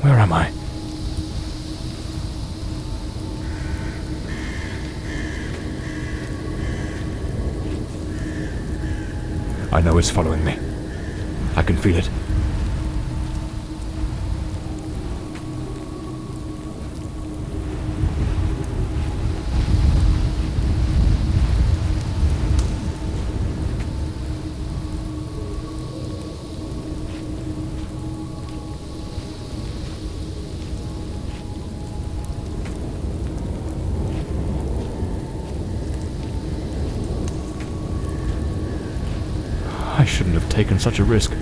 Where am I? I know it's following me. I can feel it. I shouldn't have taken such a risk.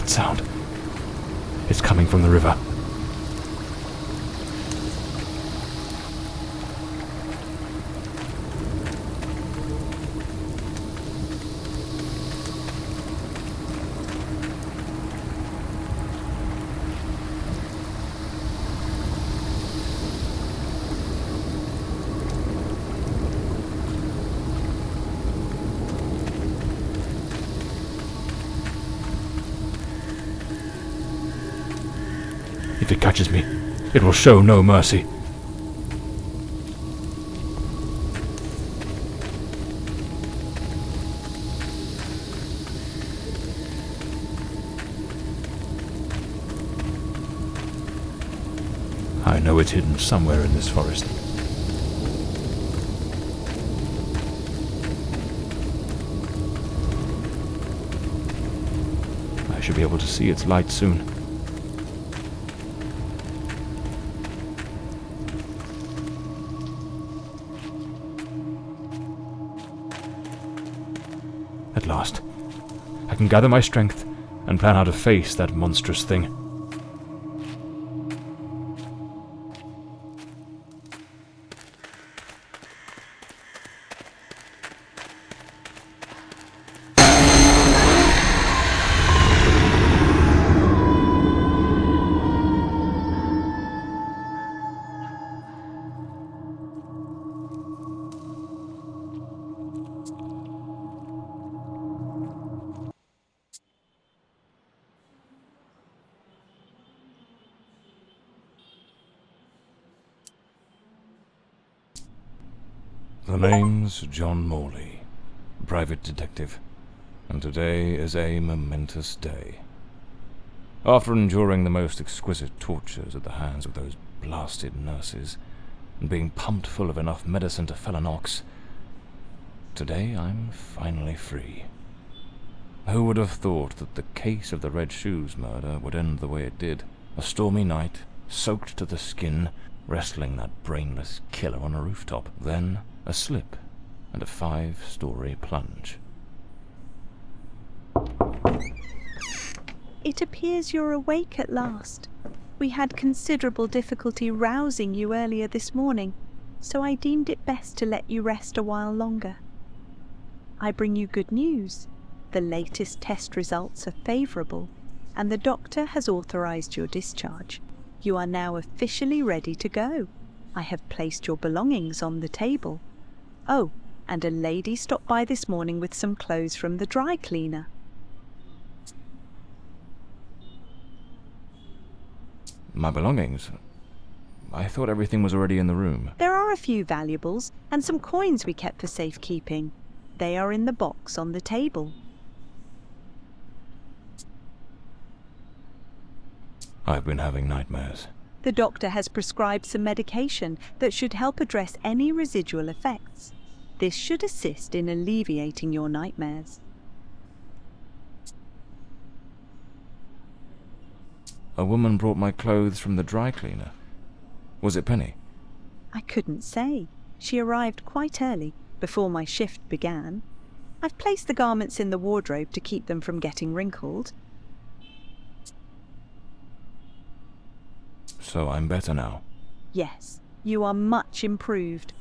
Sound. It's coming from the river. If it catches me, it will show no mercy. I know it's hidden somewhere in this forest. I should be able to see its light soon. At last, I can gather my strength and plan how to face that monstrous thing. The name's John Morley, private detective, and today is a momentous day. After enduring the most exquisite tortures at the hands of those blasted nurses, and being pumped full of enough medicine to fell an ox, today I'm finally free. Who would have thought that the case of the Red Shoes murder would end the way it did? A stormy night, soaked to the skin, wrestling that brainless killer on a rooftop. Then a slip and a 5-story plunge. It appears you're awake at last. We had considerable difficulty rousing you earlier this morning, so I deemed it best to let you rest a while longer. I bring you good news. The latest test results are favourable, and the doctor has authorised your discharge. You are now officially ready to go. I have placed your belongings on the table. Oh, and a lady stopped by this morning with some clothes from the dry cleaner. My belongings? I thought everything was already in the room. There are a few valuables and some coins we kept for safekeeping. They are in the box on the table. I've been having nightmares. The doctor has prescribed some medication that should help address any residual effects. This should assist in alleviating your nightmares. A woman brought my clothes from the dry cleaner. Was it Penny? I couldn't say. She arrived quite early, before my shift began. I've placed the garments in the wardrobe to keep them from getting wrinkled. So I'm better now? Yes, you are much improved.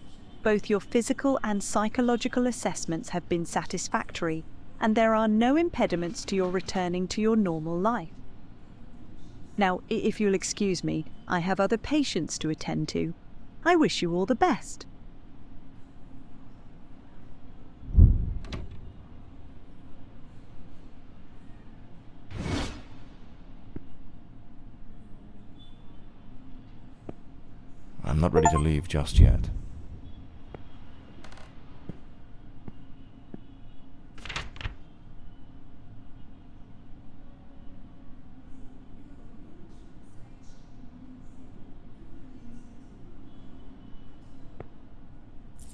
Both your physical and psychological assessments have been satisfactory, and there are no impediments to your returning to your normal life. Now, if you'll excuse me, I have other patients to attend to. I wish you all the best. I'm not ready to leave just yet.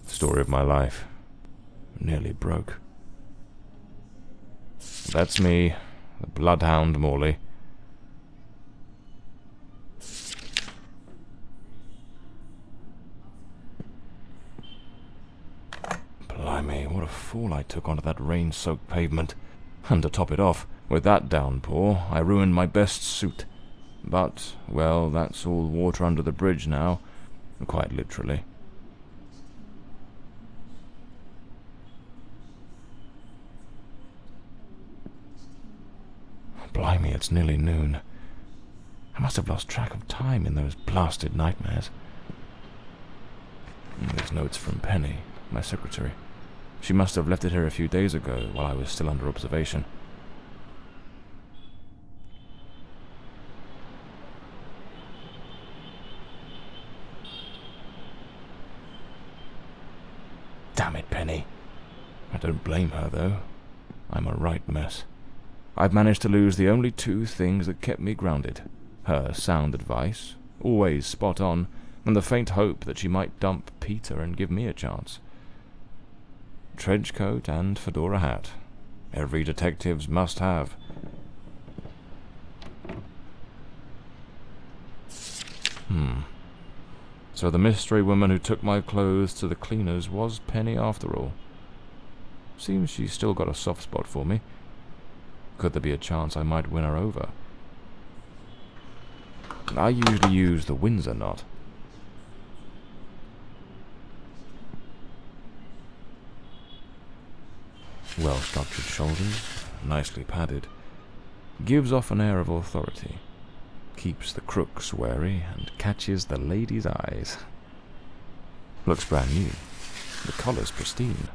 Story of my life. Nearly broke. That's me, the bloodhound Morley. Blimey, what a fall I took onto that rain-soaked pavement. And to top it off, with that downpour, I ruined my best suit. But, well, that's all water under the bridge now, quite literally. Blimey, it's nearly noon. I must have lost track of time in those blasted nightmares. There's notes from Penny, my secretary. She must have left it here a few days ago while I was still under observation. Damn it, Penny. I don't blame her, though. I'm a right mess. I've managed to lose the only two things that kept me grounded. Her sound advice, always spot on, and the faint hope that she might dump Peter and give me a chance. Trench coat and fedora hat. Every detective's must have. So the mystery woman who took my clothes to the cleaners was Penny after all. Seems she's still got a soft spot for me. Could there be a chance I might win her over? I usually use the Windsor knot. Well-structured shoulders, nicely padded, gives off an air of authority, keeps the crooks wary, and catches the ladies' eyes. Looks brand new. The collar's pristine.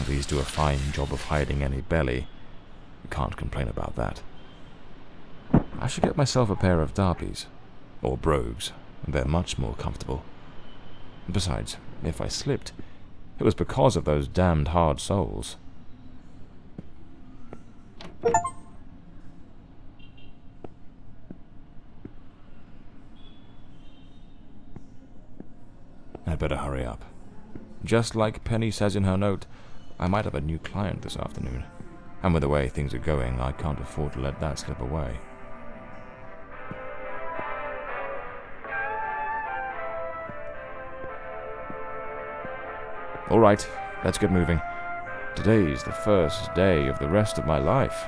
These do a fine job of hiding any belly. Can't complain about that. I should get myself a pair of derbies, or brogues. They're much more comfortable. Besides, if I slipped, it was because of those damned hard soles. I'd better hurry up. Just like Penny says in her note, I might have a new client this afternoon. And with the way things are going, I can't afford to let that slip away. All right, let's get moving. Today's the first day of the rest of my life.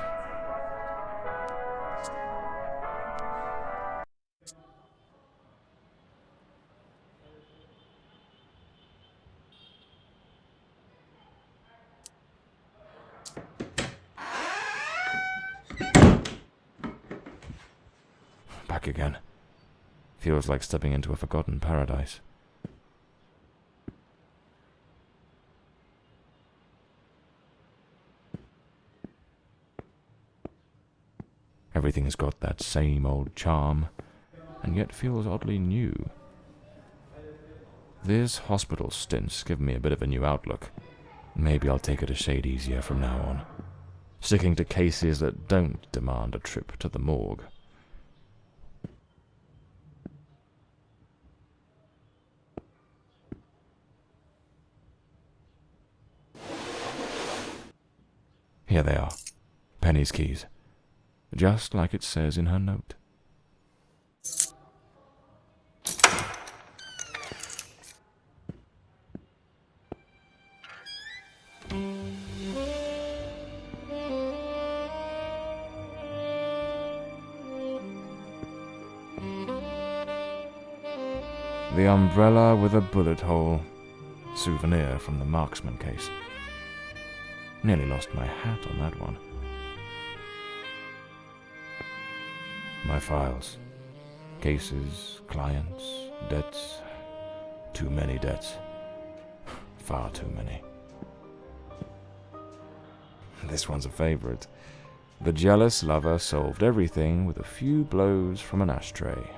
back again. Feels like stepping into a forgotten paradise. Everything's got that same old charm, and yet feels oddly new. This hospital stint's given me a bit of a new outlook. Maybe I'll take it a shade easier from now on, sticking to cases that don't demand a trip to the morgue. Here they are, Penny's keys, just like it says in her note. The umbrella with a bullet hole, souvenir from the marksman case. Nearly lost my hat on that one. My files. Cases, clients, debts. Too many debts. Far too many. This one's a favorite. The jealous lover solved everything with a few blows from an ashtray.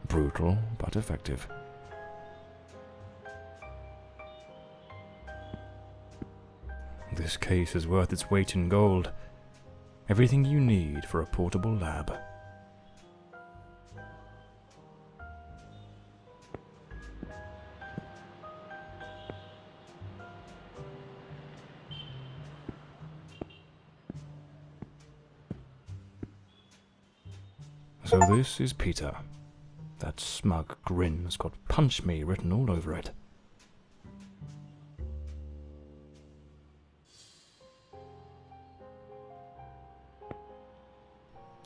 Brutal, but effective. This case is worth its weight in gold. Everything you need for a portable lab. So this is Peter. That smug grin's got "Punch Me" written all over it.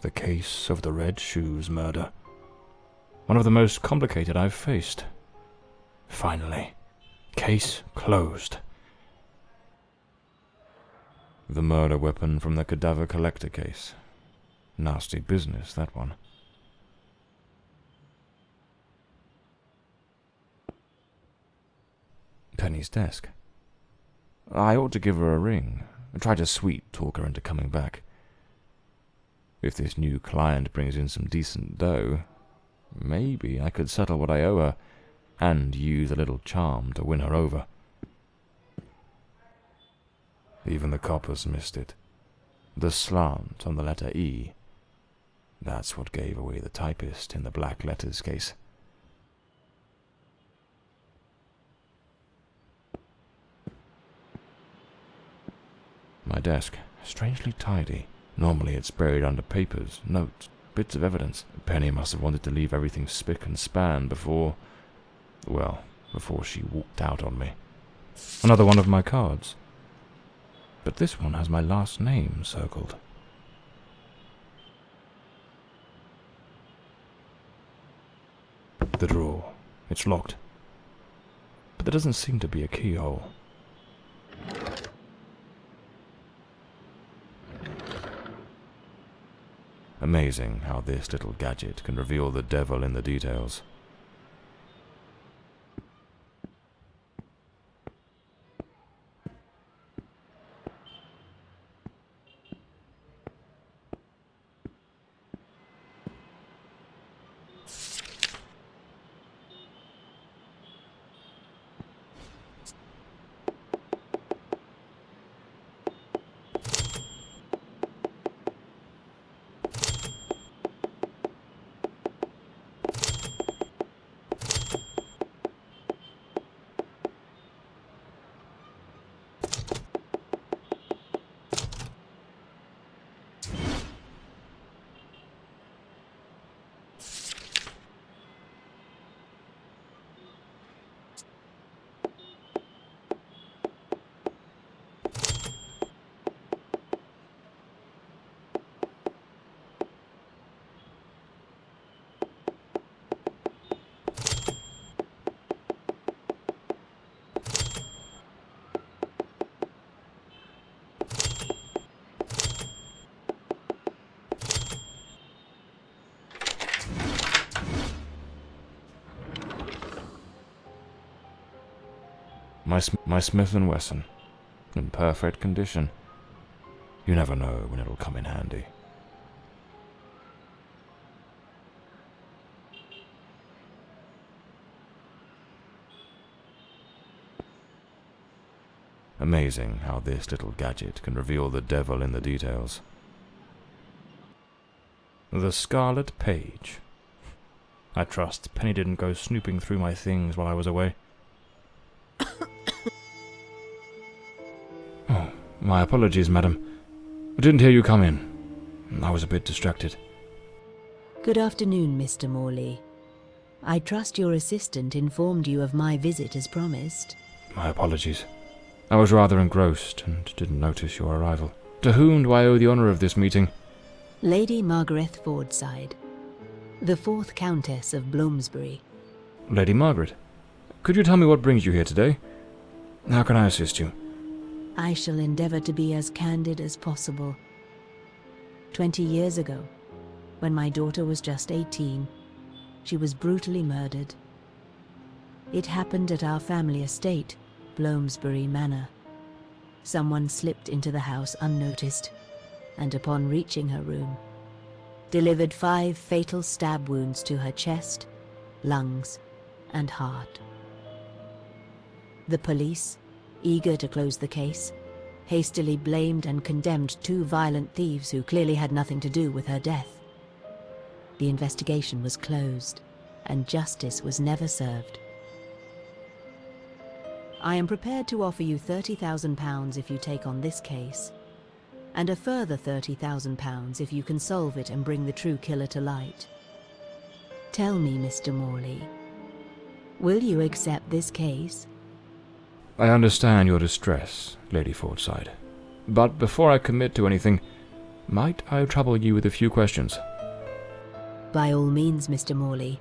The case of the Red Shoes murder. One of the most complicated I've faced. Finally. Case closed. The murder weapon from the cadaver collector case. Nasty business, that one. Penny's desk. I ought to give her a ring, and try to sweet-talk her into coming back. If this new client brings in some decent dough, maybe I could settle what I owe her, and use a little charm to win her over. Even the coppers missed it. The slant on the letter E. That's what gave away the typist in the black letters case. My desk, strangely tidy. Normally it's buried under papers, notes, bits of evidence. Penny must have wanted to leave everything spick and span before she walked out on me. Another one of my cards. But this one has my last name circled. The drawer. It's locked. But there doesn't seem to be a keyhole. Amazing how this little gadget can reveal the devil in the details. My Smith & Wesson, in perfect condition. You never know when it'll come in handy. Amazing how this little gadget can reveal the devil in the details. The Scarlet Page. I trust Penny didn't go snooping through my things while I was away. Oh, my apologies, madam. I didn't hear you come in. I was a bit distracted. Good afternoon, Mr. Morley. I trust your assistant informed you of my visit as promised. My apologies. I was rather engrossed and didn't notice your arrival. To whom do I owe the honour of this meeting? Lady Margarette Fordside, the 4th Countess of Blomsbury. Lady Margaret, could you tell me what brings you here today? How can I assist you? I shall endeavour to be as candid as possible. 20 years ago, when my daughter was just 18, she was brutally murdered. It happened at our family estate, Blomsbury Manor. Someone slipped into the house unnoticed, and upon reaching her room, delivered 5 fatal stab wounds to her chest, lungs, and heart. The police, eager to close the case, hastily blamed and condemned 2 violent thieves who clearly had nothing to do with her death. The investigation was closed, and justice was never served. I am prepared to offer you £30,000 if you take on this case, and a further £30,000 if you can solve it and bring the true killer to light. Tell me, Mr. Morley, will you accept this case? I understand your distress, Lady Fordside. But before I commit to anything, might I trouble you with a few questions? By all means, Mr. Morley.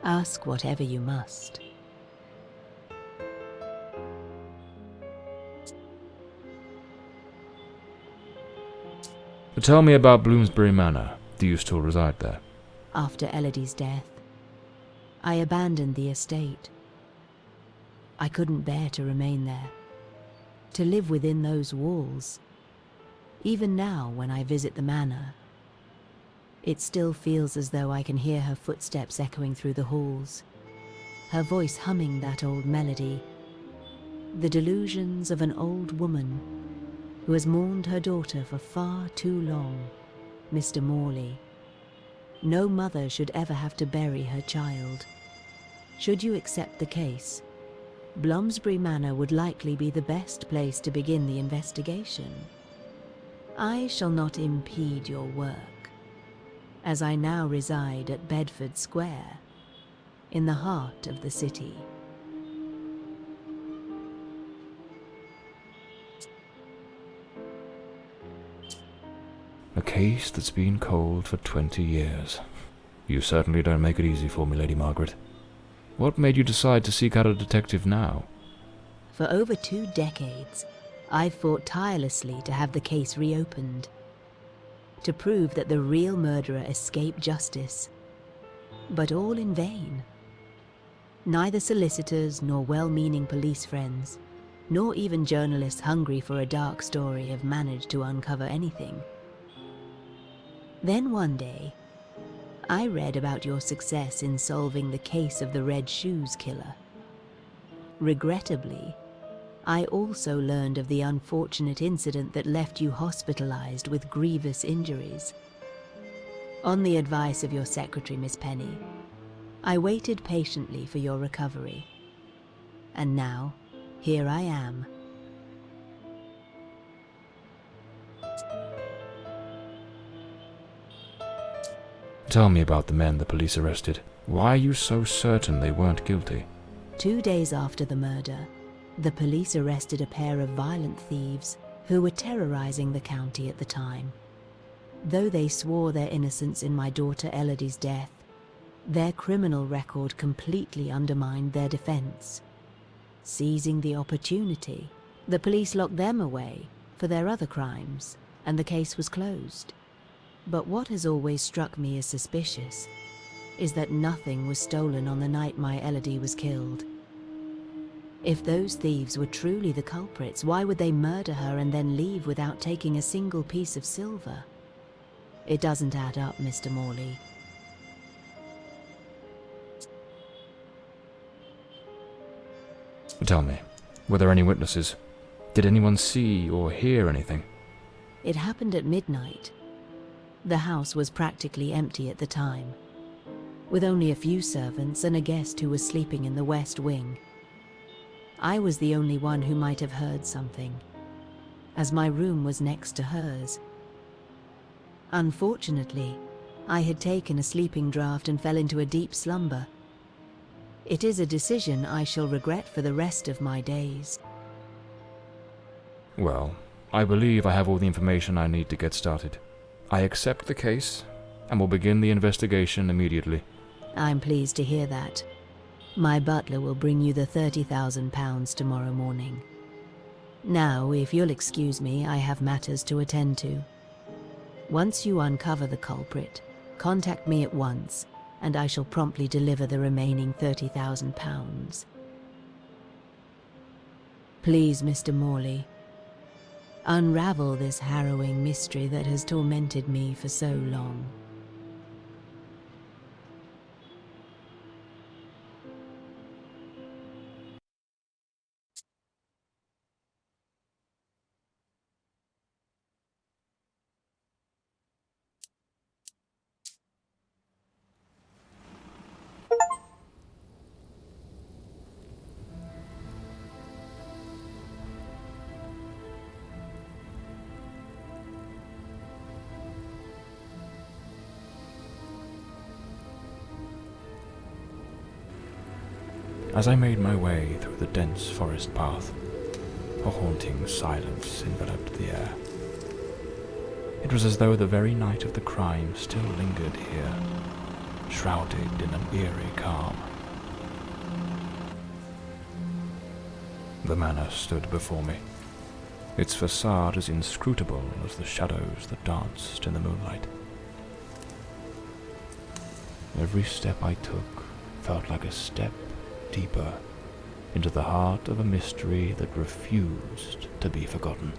Ask whatever you must. Tell me about Blomsbury Manor. Do you still reside there? After Elodie's death, I abandoned the estate. I couldn't bear to remain there, to live within those walls. Even now, when I visit the manor, it still feels as though I can hear her footsteps echoing through the halls, her voice humming that old melody, the delusions of an old woman who has mourned her daughter for far too long. Mr. Morley, no mother should ever have to bury her child. Should you accept the case, Blomsbury Manor would likely be the best place to begin the investigation. I shall not impede your work, as I now reside at Bedford Square, in the heart of the city. A case that's been cold for 20 years. You certainly don't make it easy for me, Lady Margaret. What made you decide to seek out a detective now? For over 2 decades, I've fought tirelessly to have the case reopened, to prove that the real murderer escaped justice, but all in vain. Neither solicitors nor well-meaning police friends, nor even journalists hungry for a dark story have managed to uncover anything. Then one day, I read about your success in solving the case of the Red Shoes killer. Regrettably, I also learned of the unfortunate incident that left you hospitalized with grievous injuries. On the advice of your secretary, Miss Penny, I waited patiently for your recovery. And now, here I am. Tell me about the men the police arrested. Why are you so certain they weren't guilty? 2 days after the murder, the police arrested a pair of violent thieves who were terrorizing the county at the time. Though they swore their innocence in my daughter Elodie's death, their criminal record completely undermined their defense. Seizing the opportunity, the police locked them away for their other crimes, and the case was closed. But what has always struck me as suspicious is that nothing was stolen on the night my Elodie was killed. If those thieves were truly the culprits, why would they murder her and then leave without taking a single piece of silver? It doesn't add up, Mr. Morley. Tell me, were there any witnesses? Did anyone see or hear anything? It happened at midnight. The house was practically empty at the time, with only a few servants and a guest who was sleeping in the west wing. I was the only one who might have heard something, as my room was next to hers. Unfortunately, I had taken a sleeping draught and fell into a deep slumber. It is a decision I shall regret for the rest of my days. Well, I believe I have all the information I need to get started. I accept the case, and will begin the investigation immediately. I'm pleased to hear that. My butler will bring you the £30,000 tomorrow morning. Now, if you'll excuse me, I have matters to attend to. Once you uncover the culprit, contact me at once, and I shall promptly deliver the remaining £30,000. Please, Mr. Morley, unravel this harrowing mystery that has tormented me for so long. As I made my way through the dense forest path, a haunting silence enveloped the air. It was as though the very night of the crime still lingered here, shrouded in an eerie calm. The manor stood before me, its facade as inscrutable as the shadows that danced in the moonlight. Every step I took felt like a step deeper into the heart of a mystery that refused to be forgotten.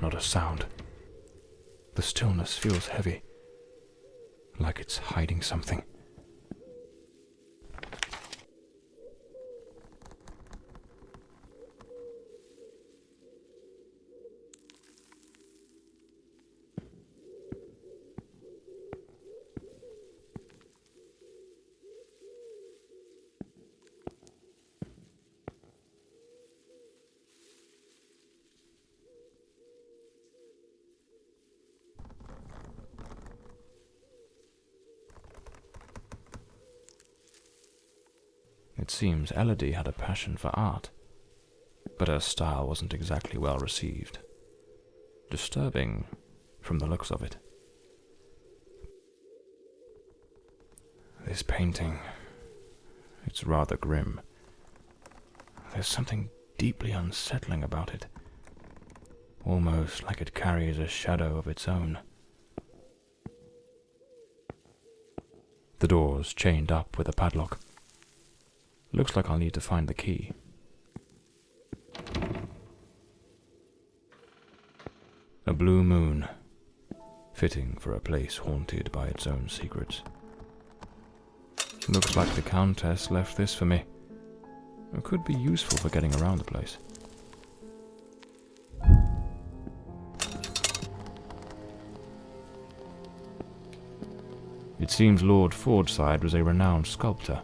Not a sound. The stillness feels heavy, like it's hiding something. It seems Elodie had a passion for art, but her style wasn't exactly well received. Disturbing from the looks of it. This painting, it's rather grim. There's something deeply unsettling about it, almost like it carries a shadow of its own. The door's chained up with a padlock. Looks like I'll need to find the key. A blue moon, fitting for a place haunted by its own secrets. Looks like the countess left this for me. It could be useful for getting around the place. It seems Lord Fordside was a renowned sculptor,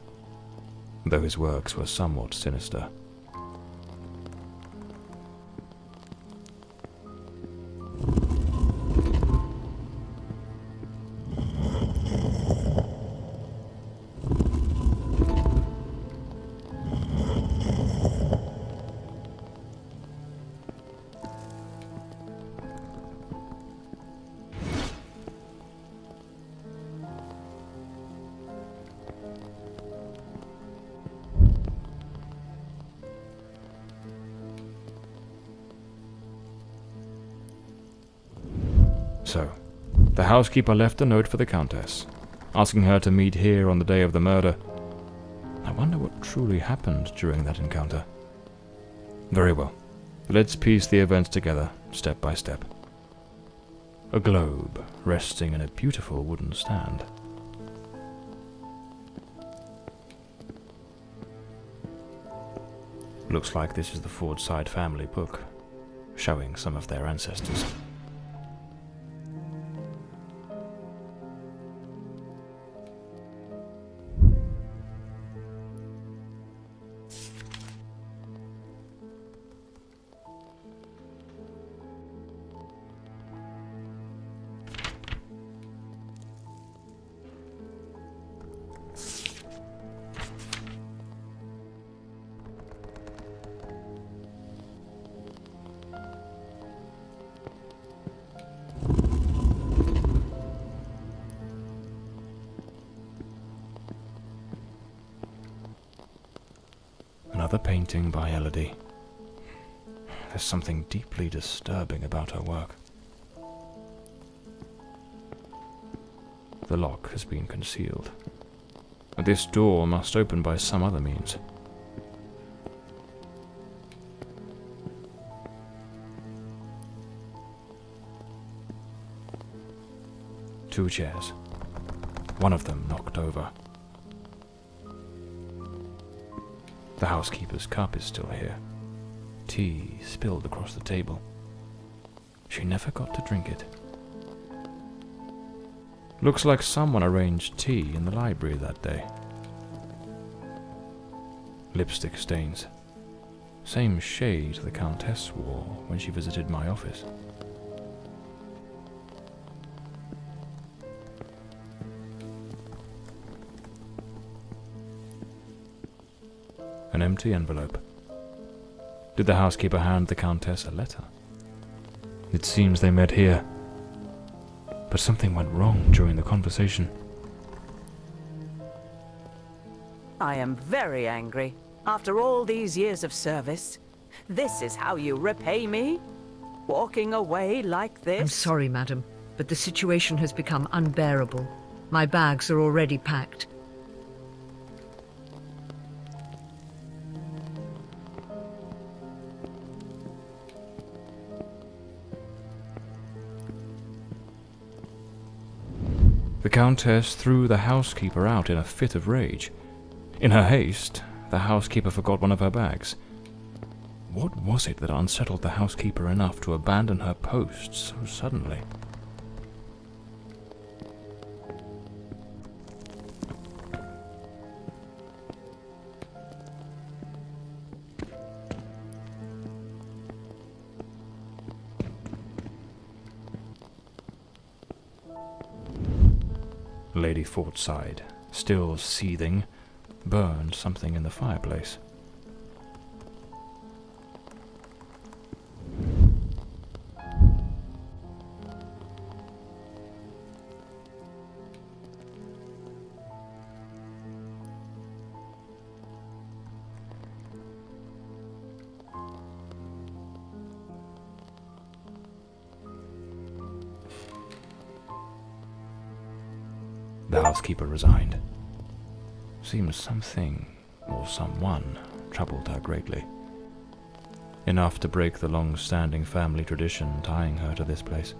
though his works were somewhat sinister. So, the housekeeper left a note for the countess, asking her to meet here on the day of the murder. I wonder what truly happened during that encounter. Very well. Let's piece the events together, step by step. A globe resting in a beautiful wooden stand. Looks like this is the Fordside family book, showing some of their ancestors. Another painting by Elodie. There's something deeply disturbing about her work. The lock has been concealed. This door must open by some other means. Two chairs. One of them knocked over. The housekeeper's cup is still here. Tea spilled across the table. She never got to drink it. Looks like someone arranged tea in the library that day. Lipstick stains. Same shade the countess wore when she visited my office. An empty envelope. Did the housekeeper hand the countess a letter? It seems they met here. But something went wrong during the conversation. I am very angry. After all these years of service, this is how you repay me? Walking away like this? I'm sorry, madam, but the situation has become unbearable. My bags are already packed. The countess threw the housekeeper out in a fit of rage. In her haste, the housekeeper forgot one of her bags. What was it that unsettled the housekeeper enough to abandon her post so suddenly? Lady Fordside, still seething, burned something in the fireplace. The housekeeper resigned. Seems something, or someone, troubled her greatly. Enough to break the long-standing family tradition tying her to this place.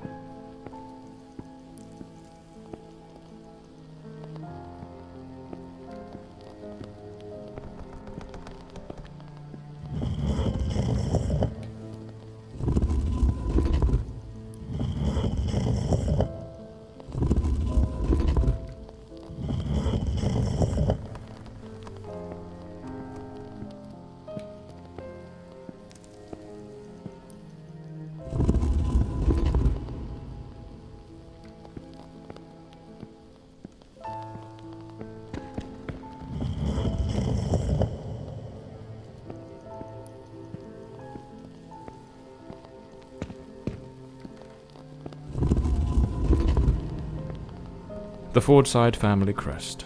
The Fordside family crest,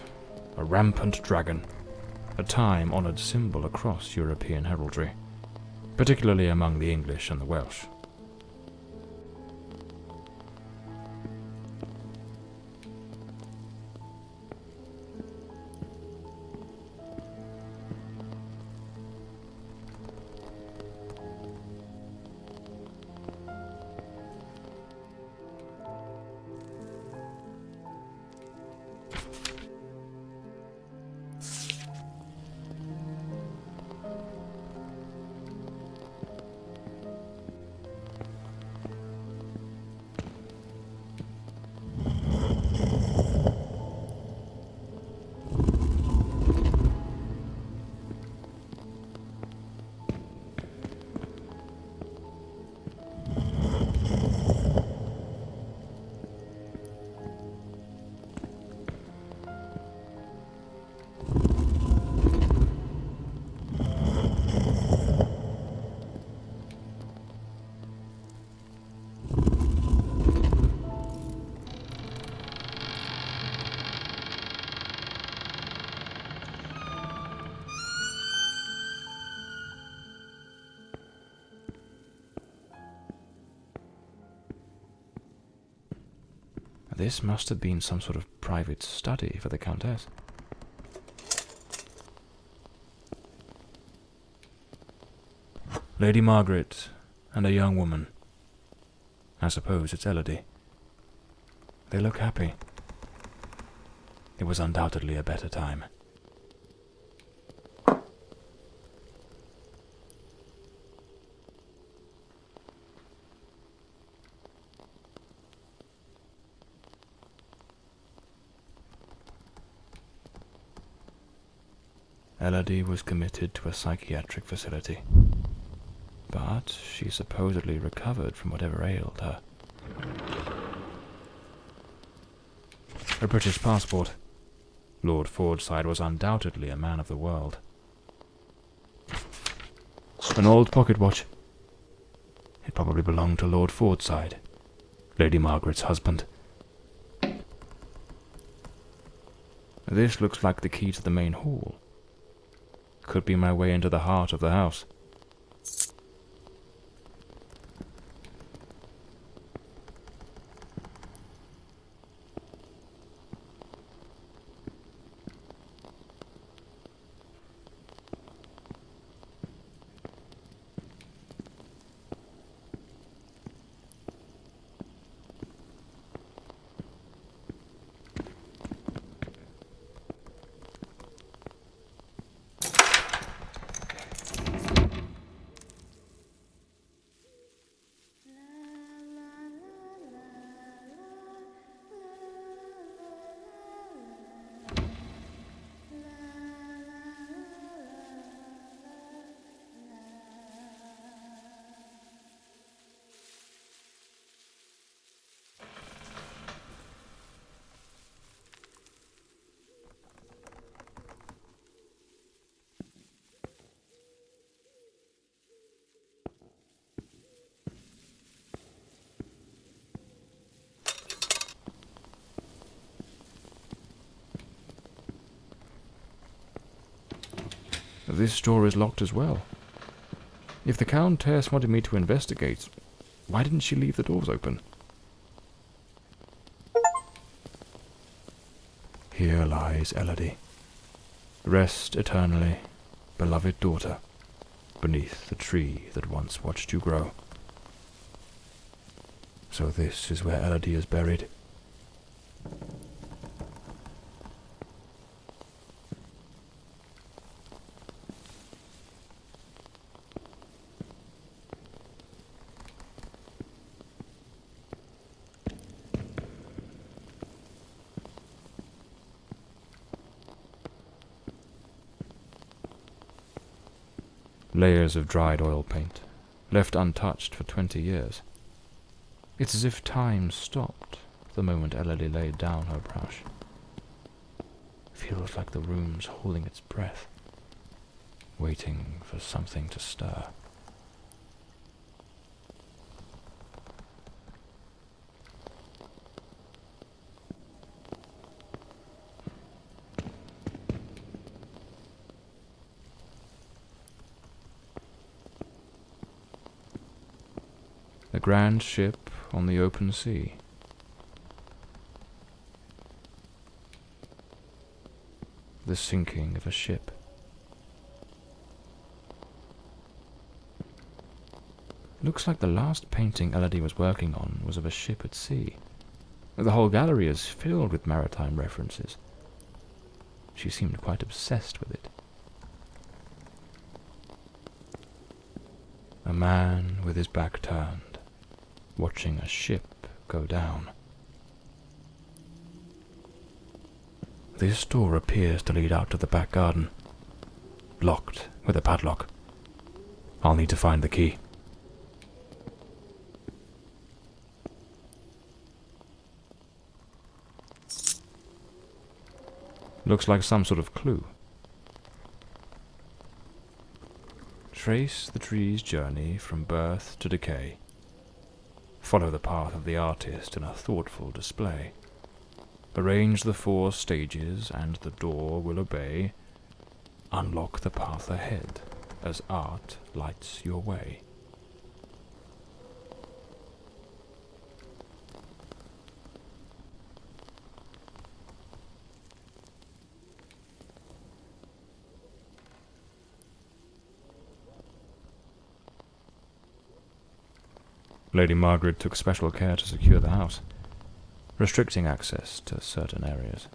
a rampant dragon, a time-honoured symbol across European heraldry, particularly among the English and the Welsh. This must have been some sort of private study for the countess. Lady Margaret and a young woman. I suppose it's Elodie. They look happy. It was undoubtedly a better time. Elodie was committed to a psychiatric facility, but she supposedly recovered from whatever ailed her. A British passport. Lord Fordside was undoubtedly a man of the world. An old pocket watch. It probably belonged to Lord Fordside, Lady Margaret's husband. This looks like the key to the main hall. Could be my way into the heart of the house. This door is locked as well. If the countess wanted me to investigate, why didn't she leave the doors open? Here lies Elodie. Rest eternally, beloved daughter, beneath the tree that once watched you grow. So this is where Elodie is buried. Layers of dried oil paint, left untouched for 20 years. It's as if time stopped the moment Elodie laid down her brush. Feels like the room's holding its breath, waiting for something to stir. A grand ship on the open sea. The sinking of a ship. Looks like the last painting Elodie was working on was of a ship at sea. The whole gallery is filled with maritime references. She seemed quite obsessed with it. A man with his back turned, watching a ship go down. This door appears to lead out to the back garden, locked with a padlock. I'll need to find the key. Looks like some sort of clue. Trace the tree's journey from birth to decay. Follow the path of the artist in a thoughtful display. Arrange the 4 stages and the door will obey. Unlock the path ahead as art lights your way. Lady Margaret took special care to secure the house, restricting access to certain areas.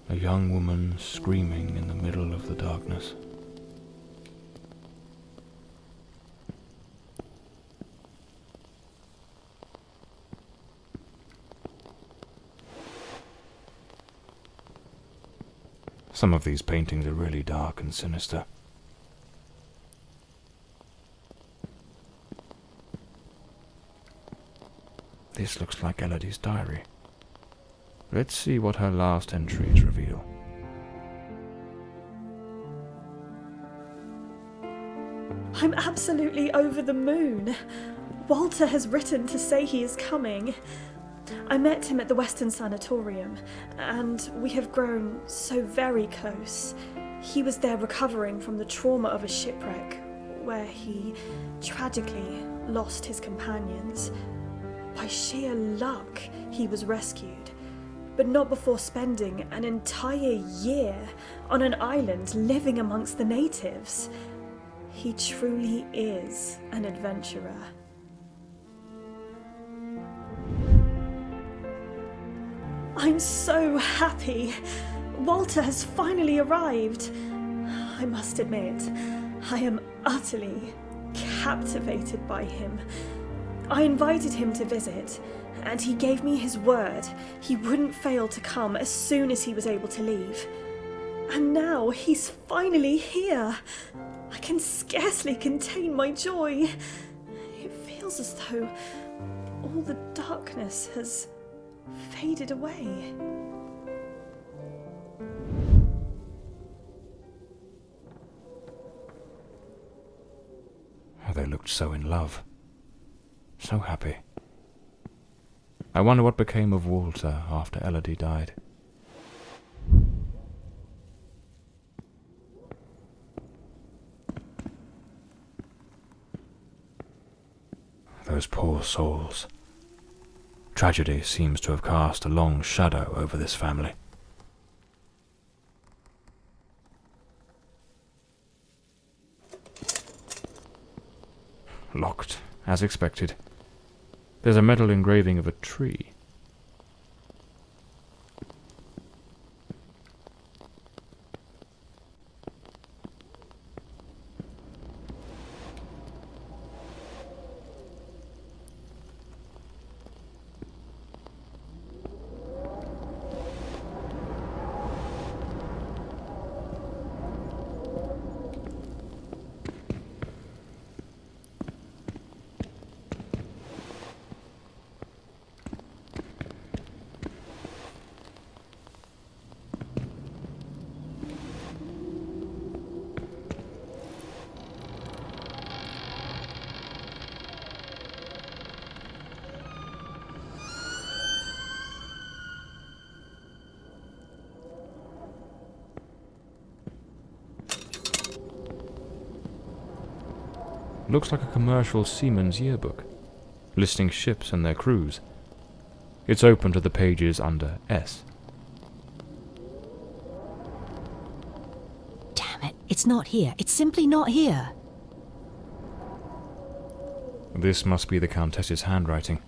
A young woman screaming in the middle of the darkness. Some of these paintings are really dark and sinister. This looks like Elodie's diary. Let's see what her last entries reveal. I'm absolutely over the moon. Walter has written to say he is coming. I met him at the Western Sanatorium, and we have grown so very close. He was there recovering from the trauma of a shipwreck, where he tragically lost his companions. By sheer luck, he was rescued, but not before spending an entire year on an island living amongst the natives. He truly is an adventurer. I'm so happy. Walter has finally arrived. I must admit, I am utterly captivated by him. I invited him to visit, and he gave me his word he wouldn't fail to come as soon as he was able to leave. And now he's finally here. I can scarcely contain my joy. It feels as though all the darkness has faded away. They looked so in love. So happy. I wonder what became of Walter after Elodie died. Those poor souls. Tragedy seems to have cast a long shadow over this family. Locked, as expected. There's a metal engraving of a tree. Looks like a commercial seaman's yearbook, listing ships and their crews. It's open to the pages under S. Damn it, it's not here. It's simply not here. This must be the Countess's handwriting.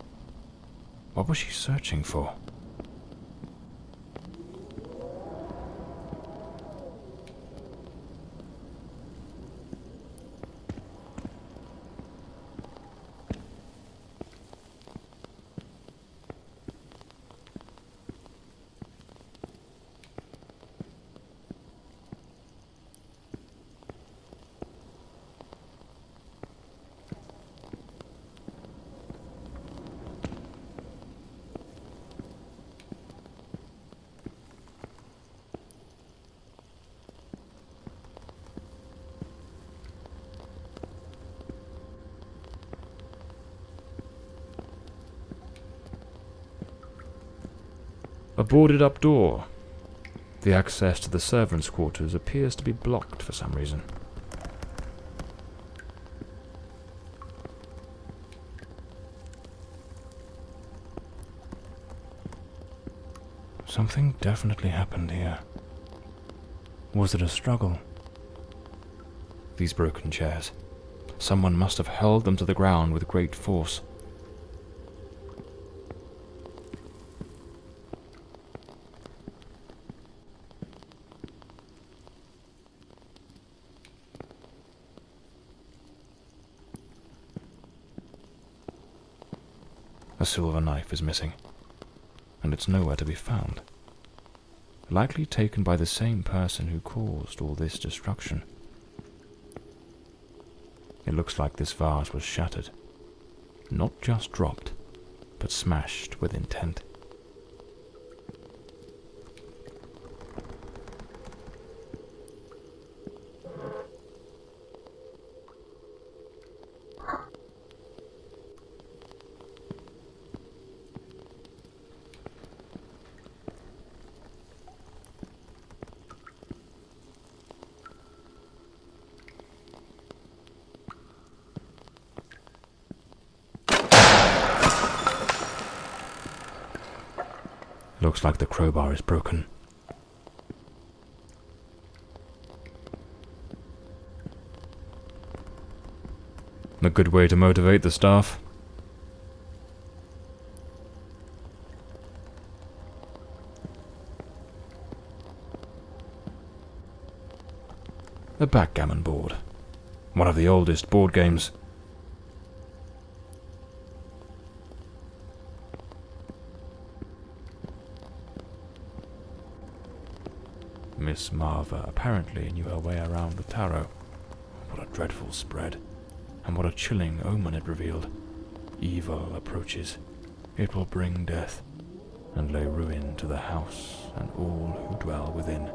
What was she searching for? A boarded-up door. The access to the servants' quarters appears to be blocked for some reason. Something definitely happened here. Was it a struggle? These broken chairs. Someone must have held them to the ground with great force. A silver knife is missing, and it's nowhere to be found. Likely taken by the same person who caused all this destruction. It looks like this vase was shattered, not just dropped, but smashed with intent. Looks like the crowbar is broken. A good way to motivate the staff. A backgammon board. One of the oldest board games. Miss Marva apparently knew her way around the tarot. What a dreadful spread, and what a chilling omen it revealed. Evil approaches. It will bring death, and lay ruin to the house and all who dwell within.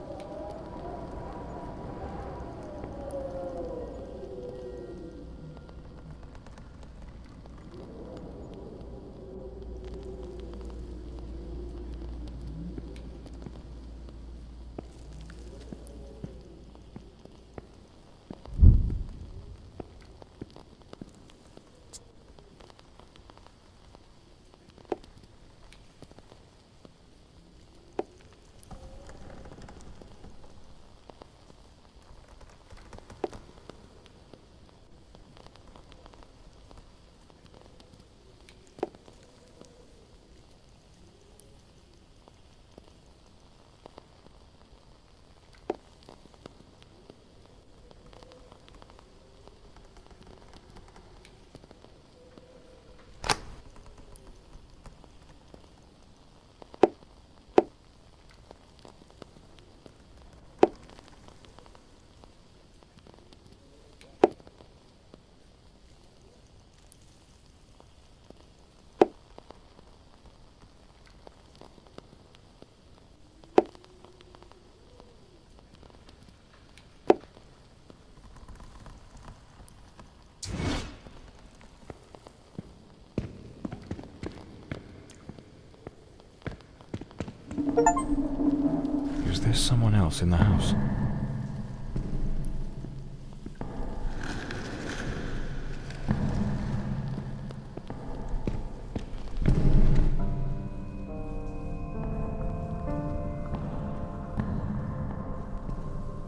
Is there someone else in the house?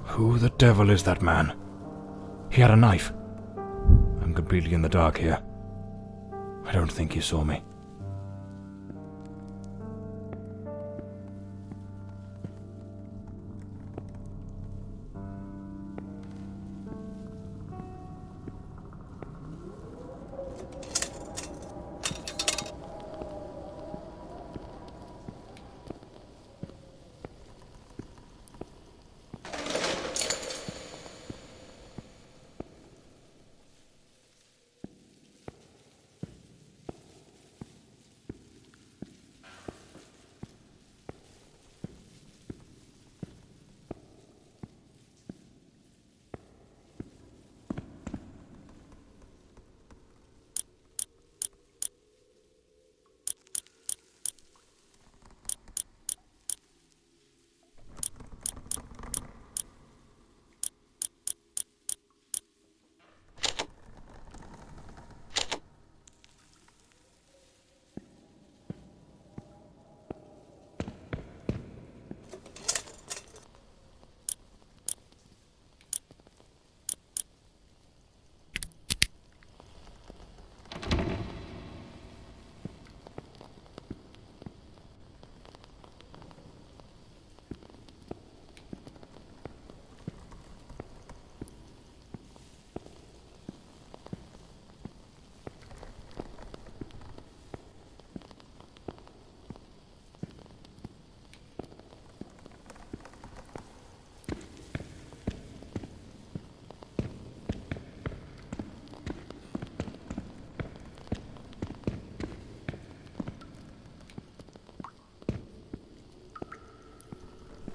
Who the devil is that man? He had a knife. I'm completely in the dark here. I don't think he saw me.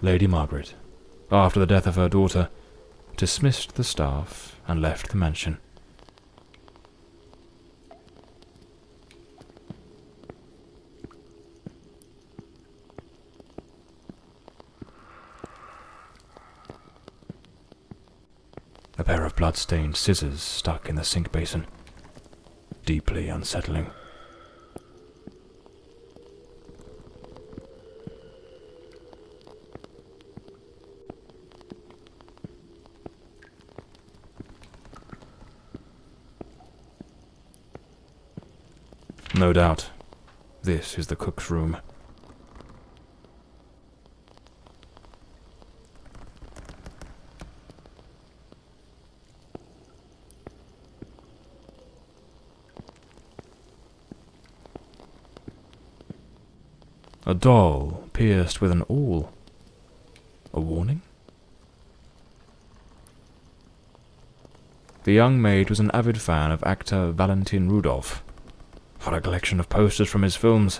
Lady Margaret, after the death of her daughter, dismissed the staff and left the mansion. A pair of blood-stained scissors stuck in the sink basin. Deeply unsettling. No doubt, this is the cook's room. A doll pierced with an awl. A warning? The young maid was an avid fan of actor Valentin Rudolph. What a collection of posters from his films.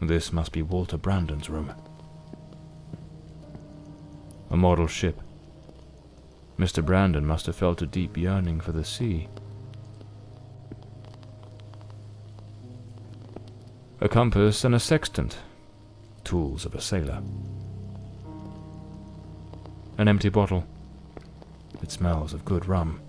This must be Walter Brandon's room. A model ship. Mr. Brandon must have felt a deep yearning for the sea. A compass and a sextant, tools of a sailor. An empty bottle. It smells of good rum.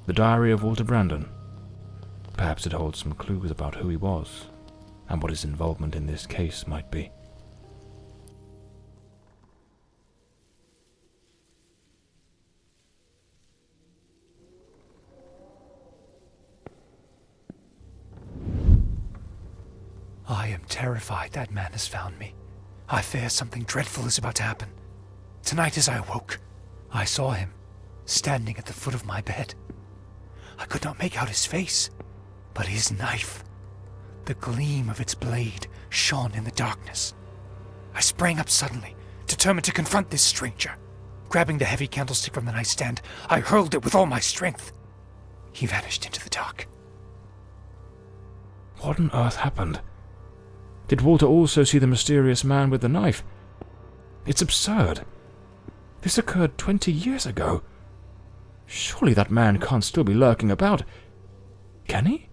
The diary of Walter Brandon. Perhaps it holds some clues about who he was, and what his involvement in this case might be. I am terrified that man has found me. I fear something dreadful is about to happen. Tonight as I awoke, I saw him, standing at the foot of my bed. I could not make out his face, but his knife. The gleam of its blade shone in the darkness. I sprang up suddenly, determined to confront this stranger. Grabbing the heavy candlestick from the nightstand, I hurled it with all my strength. He vanished into the dark. What on earth happened? Did Walter also see the mysterious man with the knife? It's absurd. This occurred 20 years ago. Surely that man can't still be lurking about. Can he?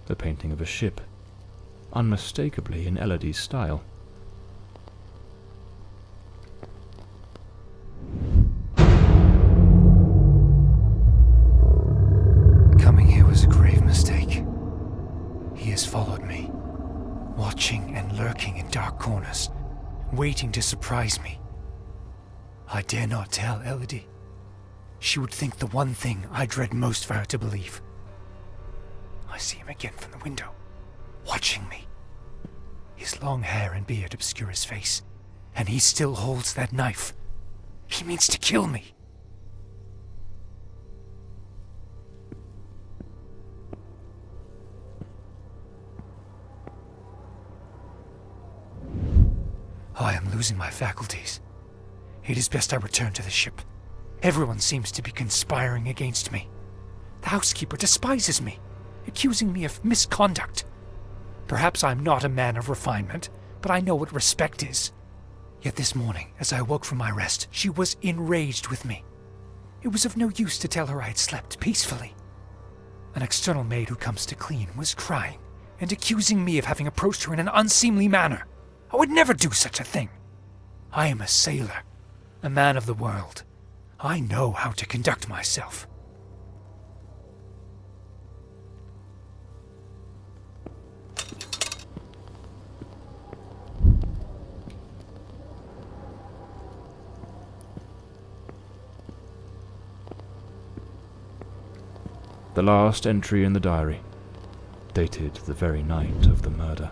The painting of a ship, unmistakably in Elodie's style. Coming here was a grave mistake. He has followed me, watching and lurking in dark corners, waiting to surprise me. I dare not tell Elodie. She would think the one thing I dread most for her to believe. I see him again from the window, watching me. His long hair and beard obscure his face, and he still holds that knife. He means to kill me. I am losing my faculties. It is best I return to the ship. Everyone seems to be conspiring against me. The housekeeper despises me, accusing me of misconduct. Perhaps I'm not a man of refinement, but I know what respect is. Yet this morning, as I woke from my rest, she was enraged with me. It was of no use to tell her I had slept peacefully. An external maid who comes to clean was crying and accusing me of having approached her in an unseemly manner. I would never do such a thing. I am a sailor, a man of the world. I know how to conduct myself. The last entry in the diary, dated the very night of the murder.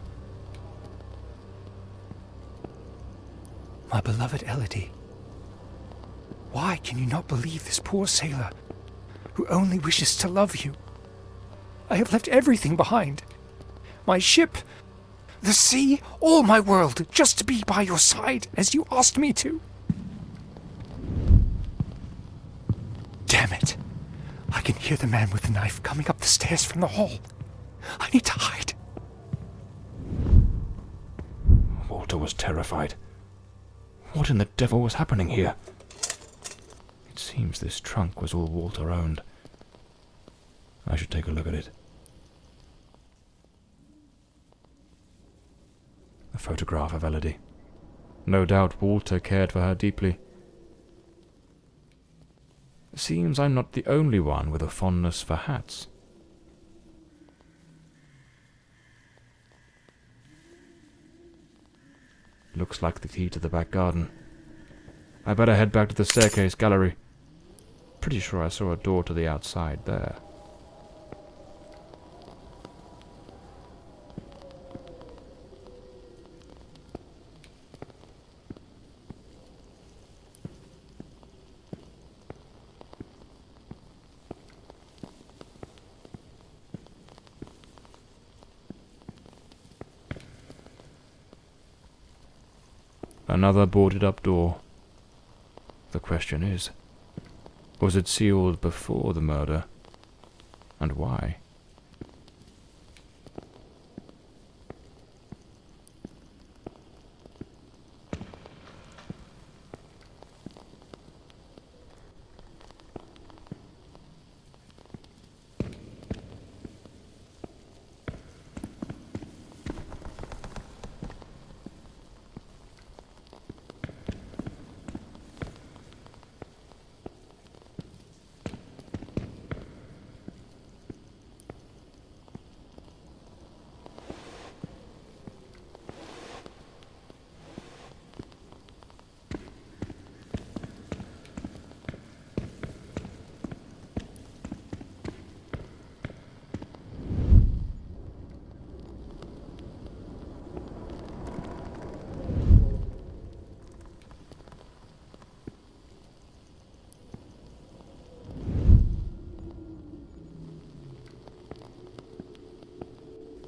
My beloved Elodie, why can you not believe this poor sailor who only wishes to love you? I have left everything behind. My ship, the sea, all my world, just to be by your side as you asked me to. Damn it. I can hear the man with the knife coming up the stairs from the hall. I need to hide. Walter was terrified. What in the devil was happening here? It seems this trunk was all Walter owned. I should take a look at it. A photograph of Elodie. No doubt Walter cared for her deeply. Seems I'm not the only one with a fondness for hats. Looks like the key to the back garden. I better head back to the staircase gallery. Pretty sure I saw a door to the outside there. Another boarded-up door. The question is, was it sealed before the murder? And why?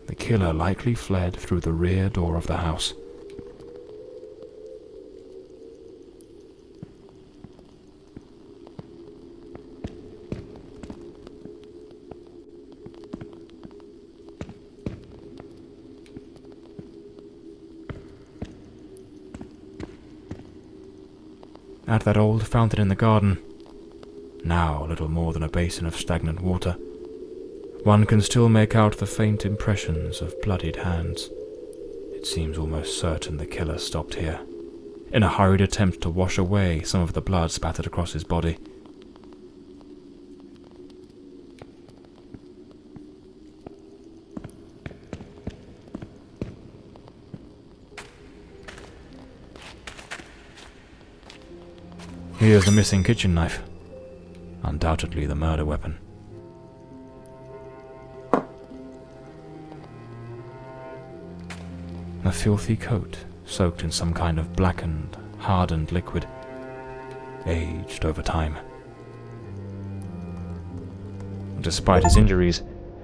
The killer likely fled through the rear door of the house. at that old fountain in the garden, now little more than a basin of stagnant water, one can still make out the faint impressions of bloodied hands. It seems almost certain the killer stopped here, in a hurried attempt to wash away some of the blood spattered across his body. Here's the missing kitchen knife, undoubtedly the murder weapon. A filthy coat, soaked in some kind of blackened, hardened liquid, aged over time. Despite his injuries,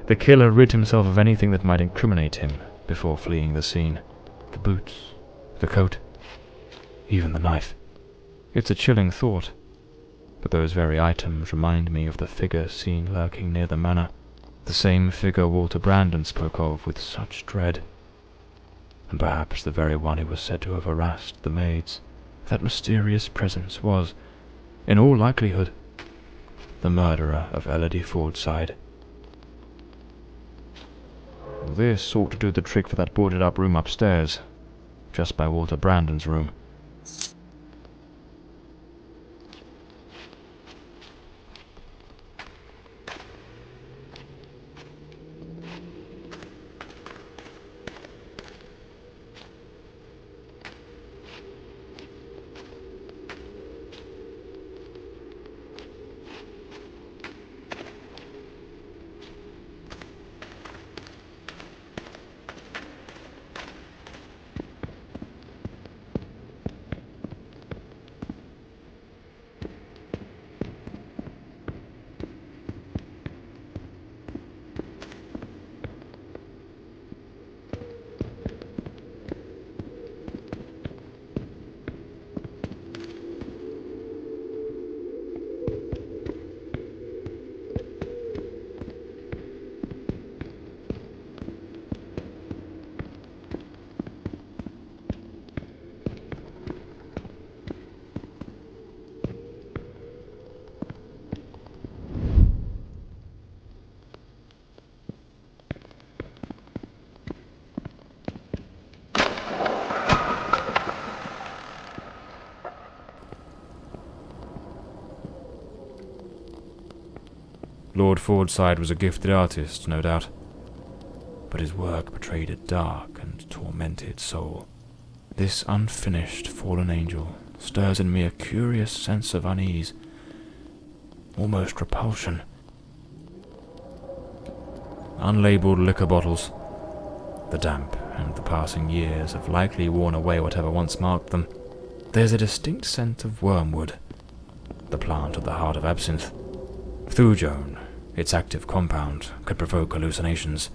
the killer rid himself of anything that might incriminate him before fleeing the scene. The boots, the coat, even the knife. It's a chilling thought, but those very items remind me of the figure seen lurking near the manor, the same figure Walter Brandon spoke of with such dread, and perhaps the very one who was said to have harassed the maids. That mysterious presence was, in all likelihood, the murderer of Lady Fordside. This ought to do the trick for that boarded-up room upstairs, just by Walter Brandon's room. Lord Fordside was a gifted artist, no doubt, but his work betrayed a dark and tormented soul. This unfinished fallen angel stirs in me a curious sense of unease, almost repulsion. Unlabeled liquor bottles. The damp and the passing years have likely worn away whatever once marked them. There's a distinct scent of wormwood, the plant at the heart of absinthe. Thujone, its active compound, could provoke hallucinations.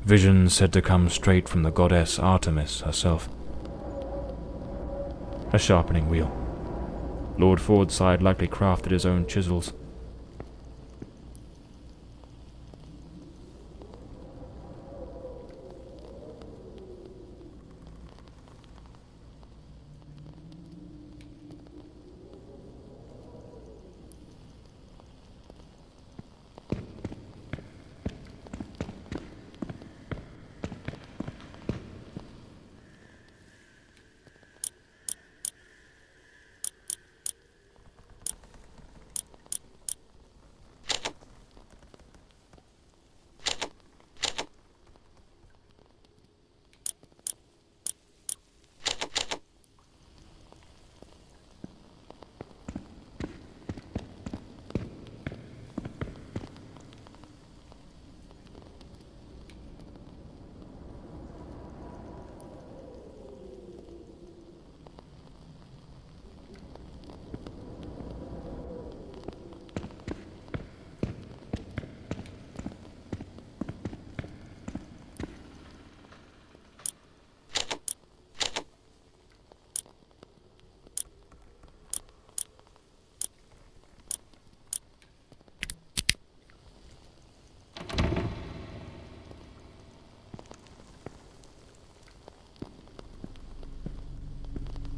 Visions said to come straight from the goddess Artemis herself. A sharpening wheel. Lord Fordside likely crafted his own chisels.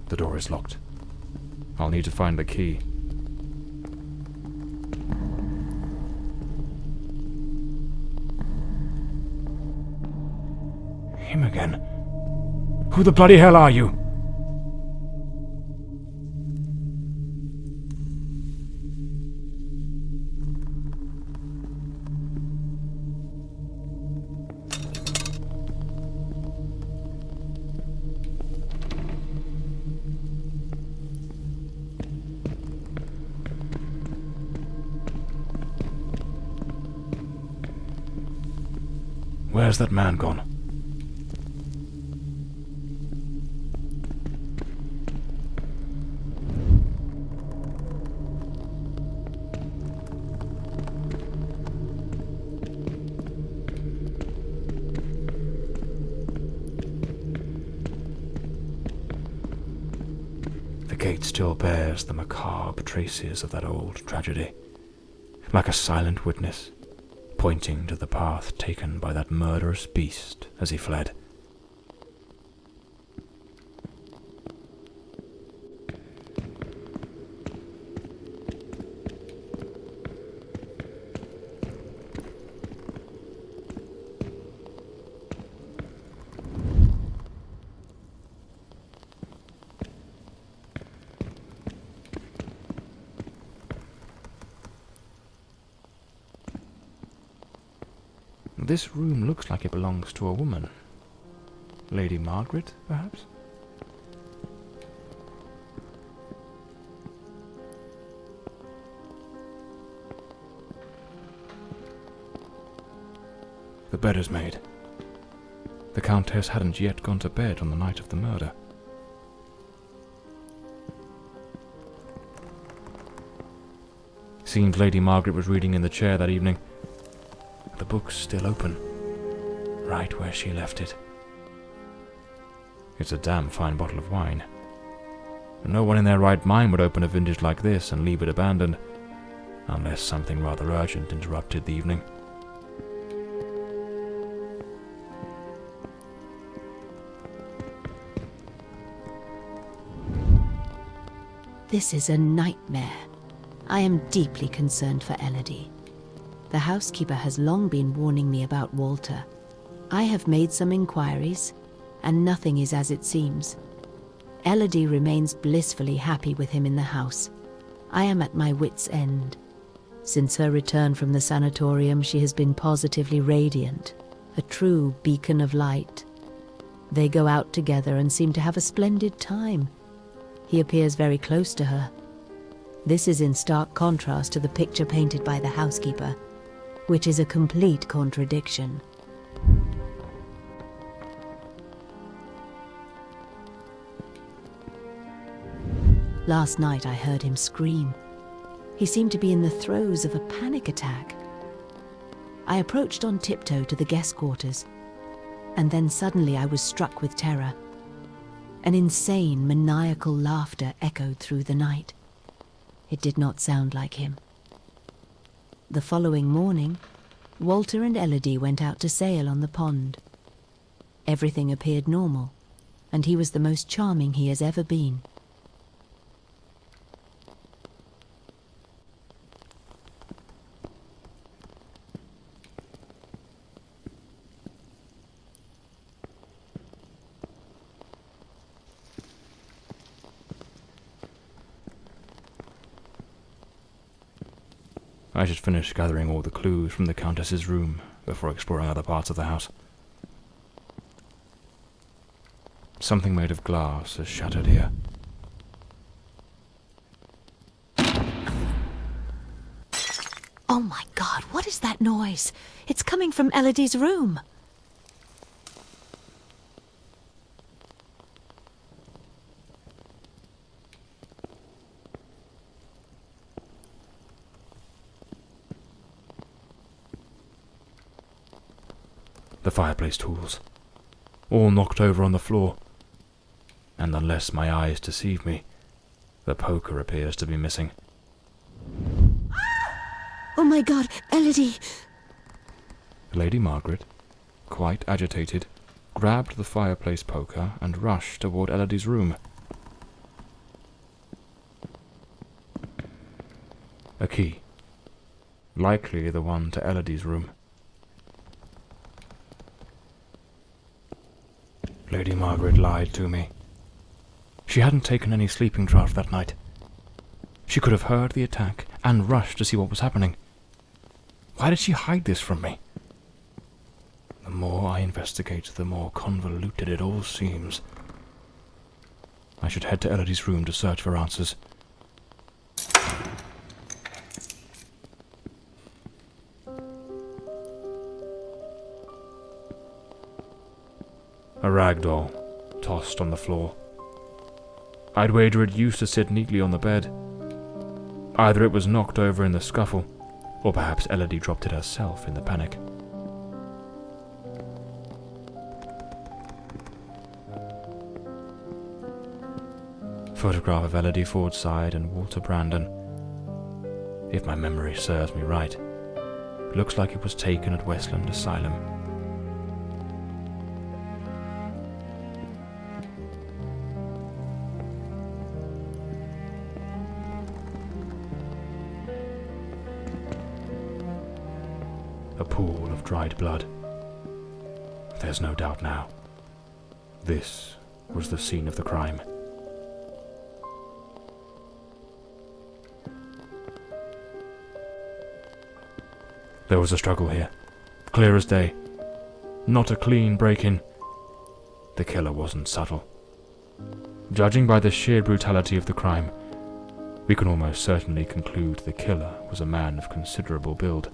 The door is locked. I'll need to find the key. Him again. Who the bloody hell are you? Where's that man gone? The gate still bears the macabre traces of that old tragedy, like a silent witness, pointing to the path taken by that murderous beast as he fled. This room looks like it belongs to a woman. Lady Margaret, perhaps? The bed is made. The countess hadn't yet gone to bed on the night of the murder. Seems Lady Margaret was reading in the chair that evening. The book's still open, right where she left it. It's a damn fine bottle of wine. No one in their right mind would open a vintage like this and leave it abandoned, unless something rather urgent interrupted the evening. This is a nightmare. I am deeply concerned for Elodie. The housekeeper has long been warning me about Walter. I have made some inquiries, and nothing is as it seems. Elodie remains blissfully happy with him in the house. I am at my wit's end. Since her return from the sanatorium, she has been positively radiant, a true beacon of light. They go out together and seem to have a splendid time. He appears very close to her. This is in stark contrast to the picture painted by the housekeeper, which is a complete contradiction. Last night I heard him scream. He seemed to be in the throes of a panic attack. I approached on tiptoe to the guest quarters, and then suddenly I was struck with terror. An insane, maniacal laughter echoed through the night. It did not sound like him. The following morning, Walter and Elodie went out to sail on the pond. Everything appeared normal, and he was the most charming he has ever been. I should finish gathering all the clues from the countess's room before exploring other parts of the house. Something made of glass has shattered here. Oh my God, what is that noise? It's coming from Elodie's room. The fireplace tools, all knocked over on the floor, and unless my eyes deceive me, the poker appears to be missing. Oh my God, Elodie! Lady Margaret, quite agitated, grabbed the fireplace poker and rushed toward Elodie's room. A key. Likely the one to Elodie's room. Lady Margaret lied to me. She hadn't taken any sleeping draught that night. She could have heard the attack and rushed to see what was happening. Why did she hide this from me? The more I investigate, the more convoluted it all seems. I should head to Elodie's room to search for answers. A rag doll, tossed on the floor. I'd wager it used to sit neatly on the bed. Either it was knocked over in the scuffle, or perhaps Elodie dropped it herself in the panic. Photograph of Lady Fordside and Walter Brandon. If my memory serves me right, looks like it was taken at Westland Asylum. A pool of dried blood. There's no doubt now. This was the scene of the crime. There was a struggle here, clear as day. Not a clean break-in. The killer wasn't subtle. Judging by the sheer brutality of the crime, we can almost certainly conclude the killer was a man of considerable build.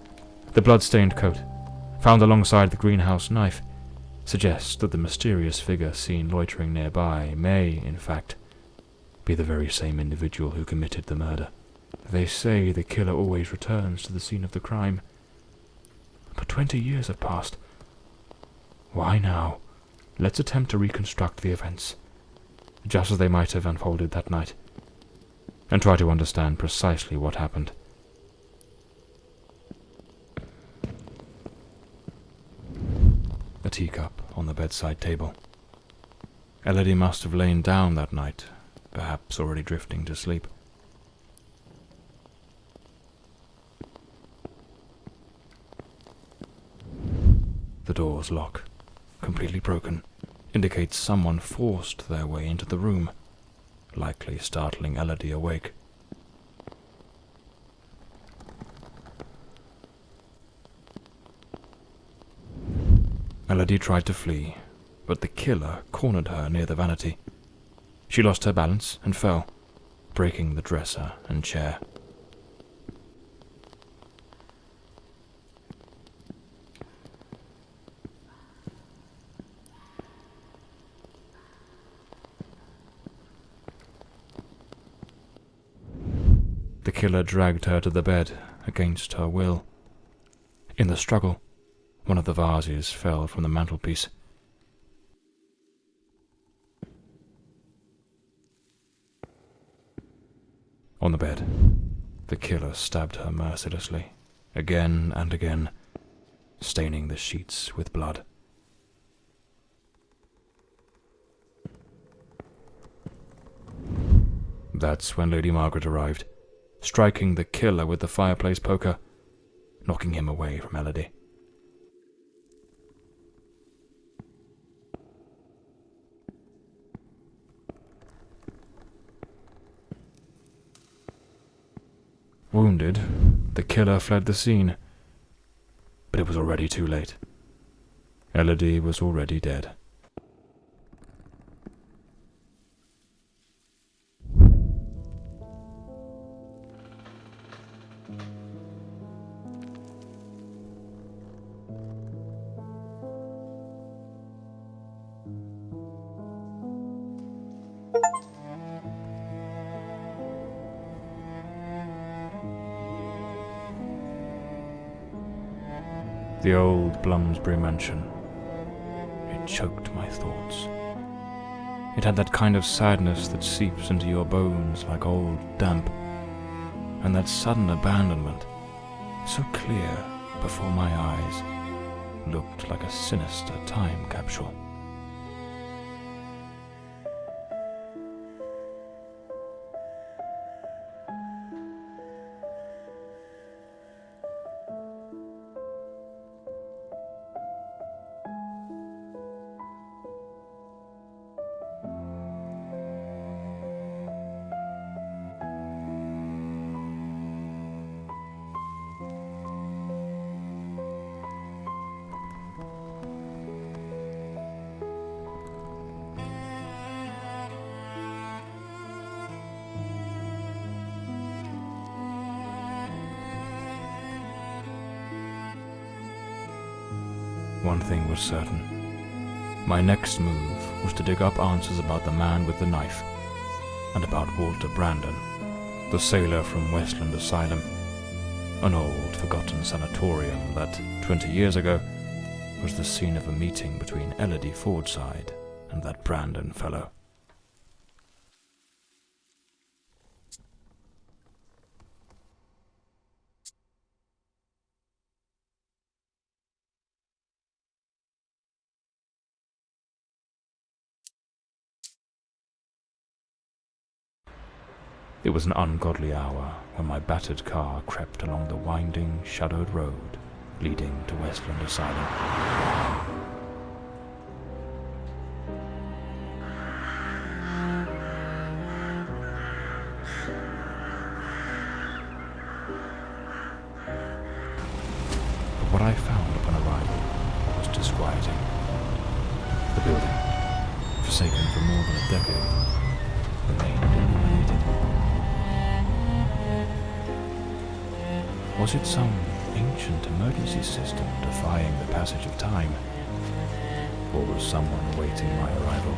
The blood-stained coat, found alongside the greenhouse knife, suggests that the mysterious figure seen loitering nearby may, in fact, be the very same individual who committed the murder. They say the killer always returns to the scene of the crime. But 20 years have passed. Why now? Let's attempt to reconstruct the events, just as they might have unfolded that night, and try to understand precisely what happened. A teacup on the bedside table. Elodie must have lain down that night, perhaps already drifting to sleep. The door's lock, completely broken, indicates someone forced their way into the room, likely startling Elodie awake. Elodie tried to flee, but the killer cornered her near the vanity. She lost her balance and fell, breaking the dresser and chair. The killer dragged her to the bed against her will. In the struggle, one of the vases fell from the mantelpiece. On the bed, the killer stabbed her mercilessly, again and again, staining the sheets with blood. That's when Lady Margaret arrived, striking the killer with the fireplace poker, knocking him away from Elodie. Wounded, the killer fled the scene, but it was already too late. Elodie was already dead. The old Blomsbury mansion. It choked my thoughts. It had that kind of sadness that seeps into your bones like old damp, and that sudden abandonment, so clear before my eyes, looked like a sinister time capsule. one thing was certain. My next move was to dig up answers about the man with the knife, and about Walter Brandon, the sailor from Westland Asylum, an old, forgotten sanatorium that, 20 years ago, was the scene of a meeting between Lady Fordside and that Brandon fellow. It was an ungodly hour when my battered car crept along the winding, shadowed road leading to Westland Asylum. But what I found upon arrival was disquieting. The building, forsaken for more than a decade, remained illuminated. Was it some ancient emergency system defying the passage of time? Or was someone awaiting my arrival?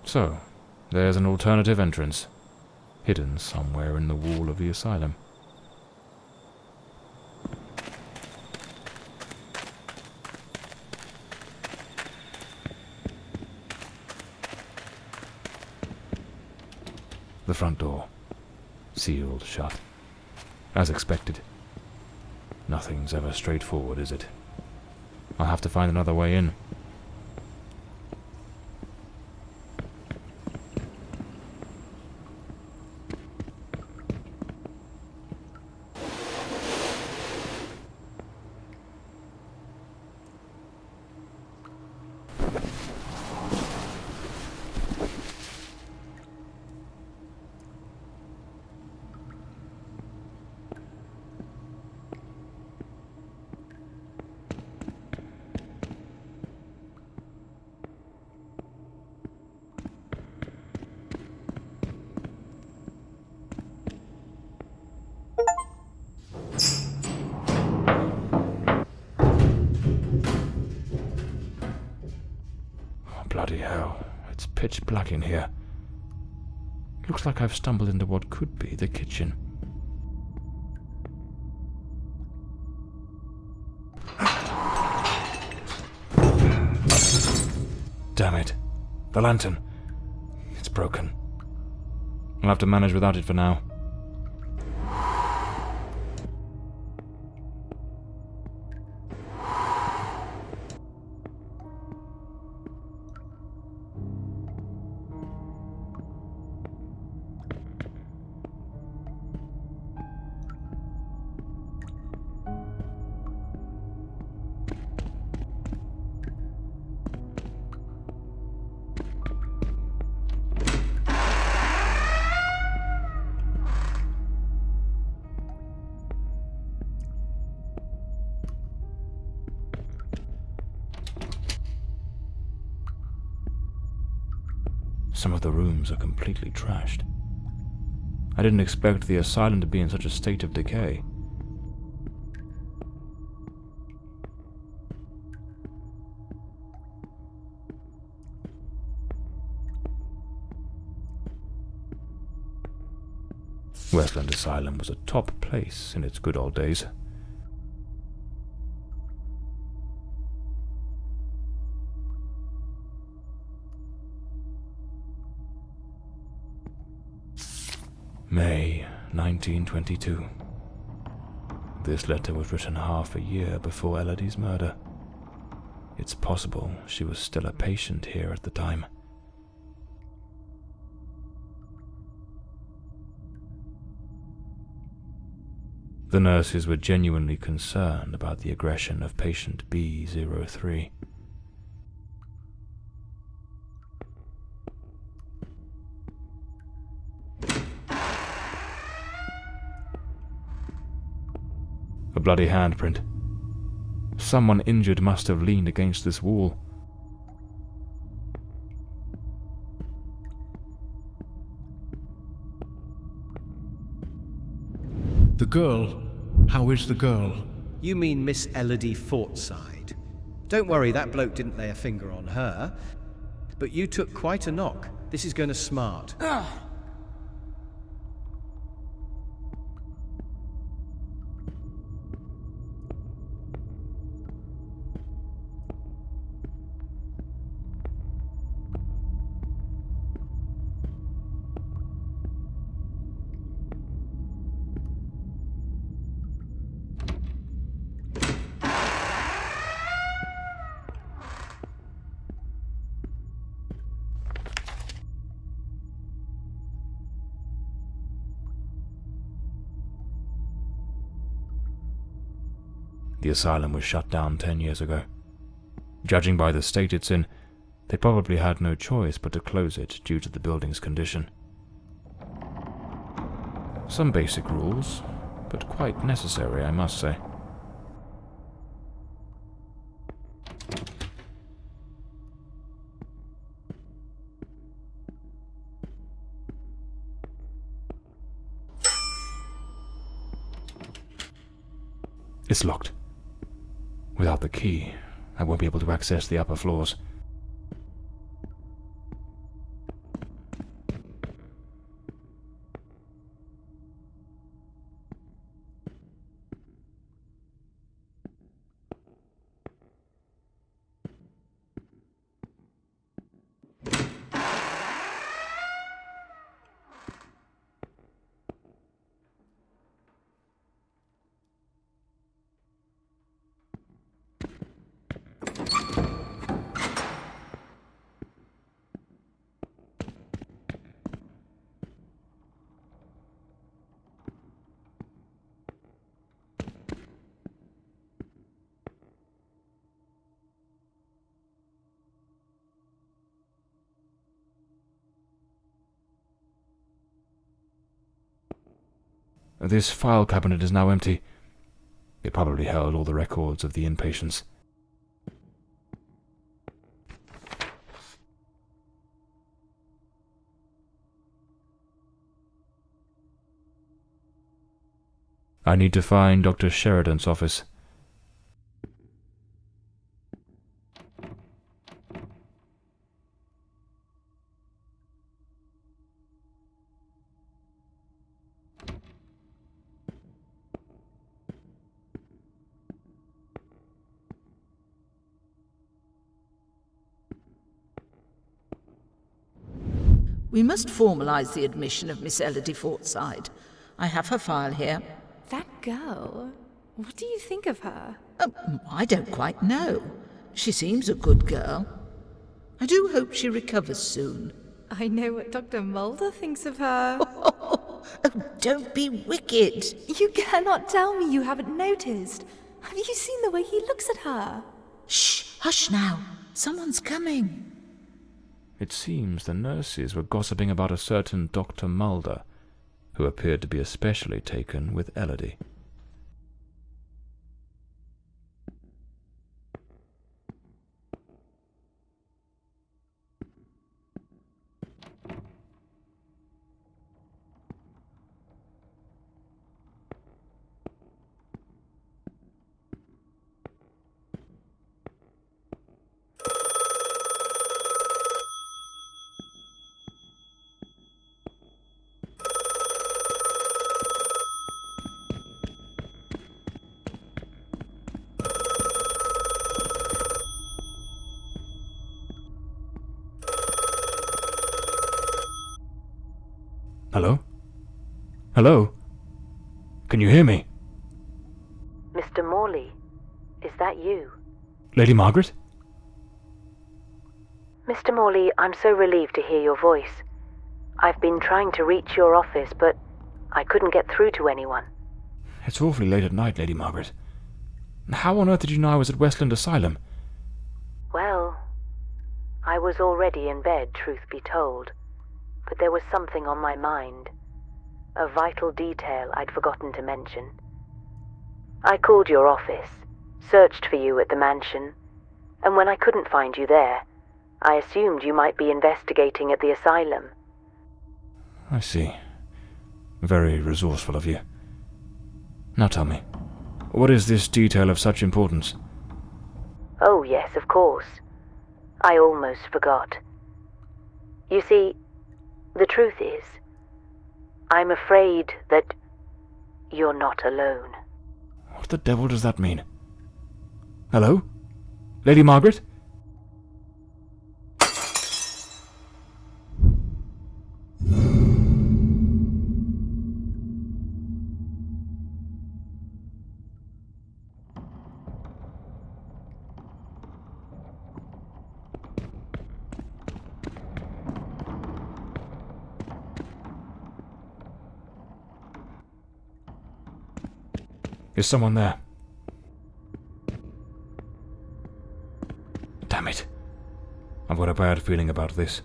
So, there's an alternative entrance, hidden somewhere in the wall of the asylum. The front door, sealed shut. As expected. Nothing's ever straightforward, is it? I'll have to find another way in. Bloody hell, it's pitch black in here. Looks like I've stumbled into what could be the kitchen. Damn it. The lantern. It's broken. I'll have to manage without it for now. Some of the rooms are completely trashed. I didn't expect the asylum to be in such a state of decay. Westland Asylum was a top place in its good old days. May 1922. This letter was written half a year before Elodie's murder. It's possible she was still a patient here at the time. The nurses were genuinely concerned about the aggression of patient B03. A bloody handprint. Someone injured must have leaned against this wall. The girl? How is the girl? You mean Miss Elodie Fordside? Don't worry, that bloke didn't lay a finger on her. But you took quite a knock. This is going to smart. The asylum was shut down 10 years ago. Judging by the state it's in, they probably had no choice but to close it due to the building's condition. Some basic rules, but quite necessary, I must say. It's locked. Without the key, I won't be able to access the upper floors. This file cabinet is now empty. It probably held all the records of the inpatients. I need to find Dr. Sheridan's office. We must formalise the admission of Miss Elodie Fordside. I have her file here. That girl? What do you think of her? I don't quite know. She seems a good girl. I do hope she recovers soon. I know what Dr. Mulder thinks of her. Oh, don't be wicked. You cannot tell me you haven't noticed. Have you seen the way he looks at her? Shh, hush now. Someone's coming. It seems the nurses were gossiping about a certain Dr. Mulder, who appeared to be especially taken with Elodie. Hello? Hello? Can you hear me? Mr. Morley, is that you? Lady Margaret? Mr. Morley, I'm so relieved to hear your voice. I've been trying to reach your office, but I couldn't get through to anyone. It's awfully late at night, Lady Margaret. How on earth did you know I was at Westland Asylum? Well, I was already in bed, truth be told, but there was something on my mind. A vital detail I'd forgotten to mention. I called your office, searched for you at the mansion, and when I couldn't find you there, I assumed you might be investigating at the asylum. I see. Very resourceful of you. Now tell me, what is this detail of such importance? Oh yes, of course. I almost forgot. You see, the truth is, I'm afraid that you're not alone. What the devil does that mean? Hello? Lady Margaret? Is someone there? Damn it. I've got a bad feeling about this.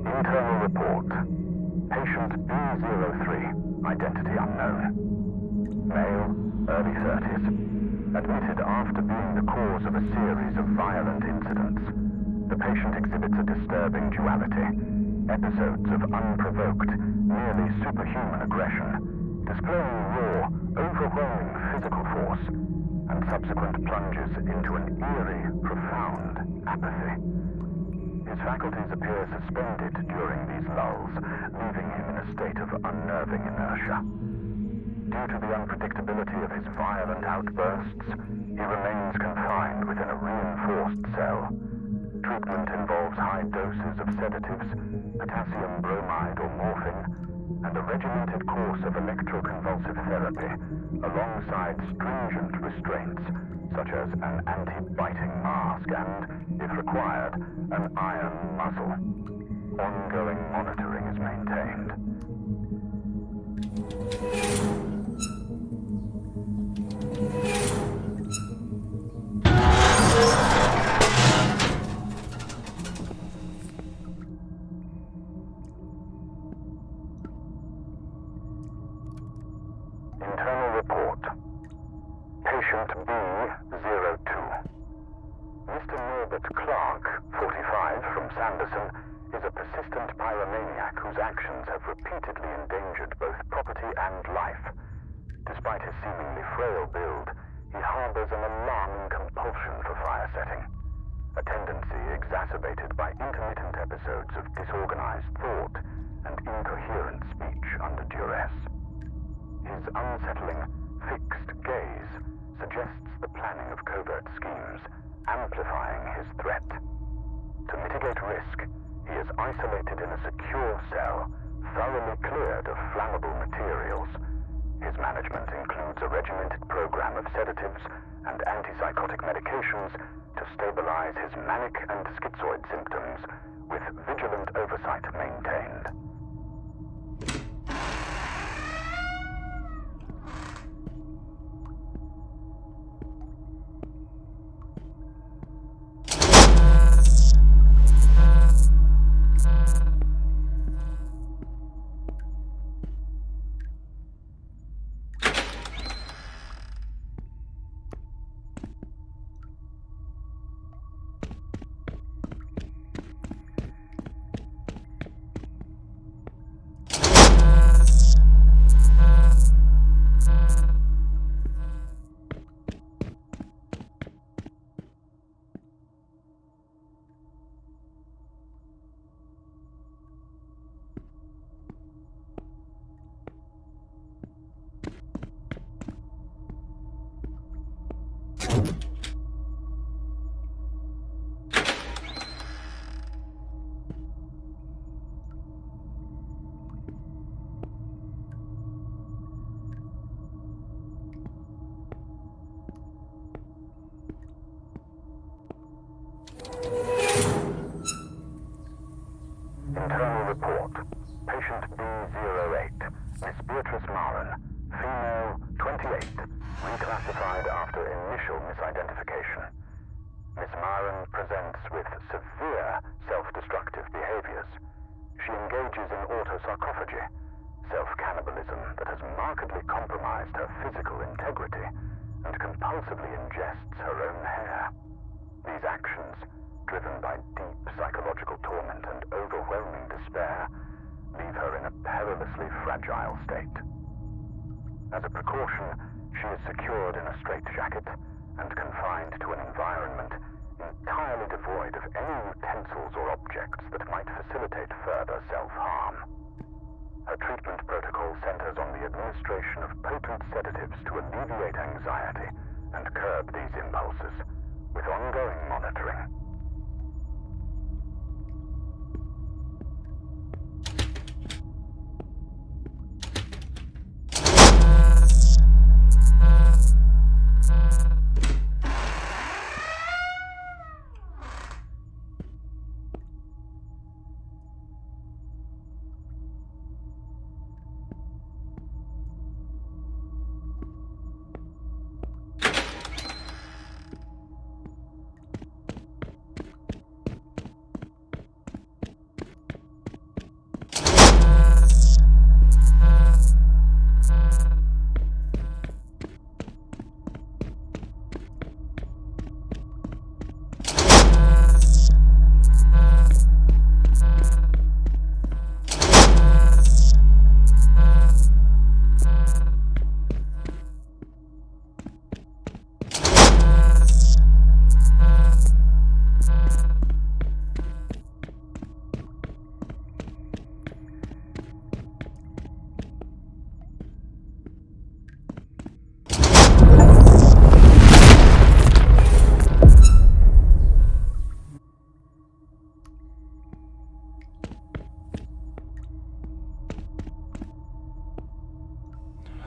Internal report. Patient B03, identity unknown. Male, early 30s. Admitted after being the cause of a series of violent incidents. The patient exhibits a disturbing duality. Episodes of unprovoked, nearly superhuman aggression, displaying raw, overwhelming physical force, and subsequent plunges into an eerie, profound apathy. His faculties appear suspended during these lulls, leaving him in a state of unnerving inertia. Due to the unpredictability of his violent outbursts, he remains confined within a reinforced cell. Treatment involves high doses of sedatives, potassium bromide or morphine, and a regimented course of electroconvulsive therapy, alongside stringent restraints, such as an anti-biting mask and, if required, an iron muzzle. Ongoing monitoring is maintained. Internal report. Patient B02. Mr. Norbert Clark, 45, from Sanderson, is a persistent pyromaniac whose actions have repeatedly endangered both property and life. Despite his seemingly frail build, he harbors an alarming compulsion for fire setting, a tendency exacerbated by intermittent episodes of disorganized thought and incoherent speech under duress. His unsettling, fixed gaze suggests the planning of covert schemes, amplifying his threat. To mitigate risk, he is isolated in a secure cell, thoroughly cleared of flammable materials. His management includes a regimented program of sedatives and antipsychotic medications to stabilize his manic and schizoid symptoms, with vigilant oversight maintained. identification. Miss Myron presents with severe self-destructive behaviors. She engages in autosarcophagy, self-cannibalism that has markedly compromised her physical integrity, and compulsively ingests her own hair. These actions, driven by deep psychological torment and overwhelming despair, leave her in a perilously fragile state. As a precaution, she is secured in a straitjacket and confined to an environment entirely devoid of any utensils or objects that might facilitate further self-harm. Her treatment protocol centers on the administration of potent sedatives to alleviate anxiety and curb these impulses, with ongoing monitoring.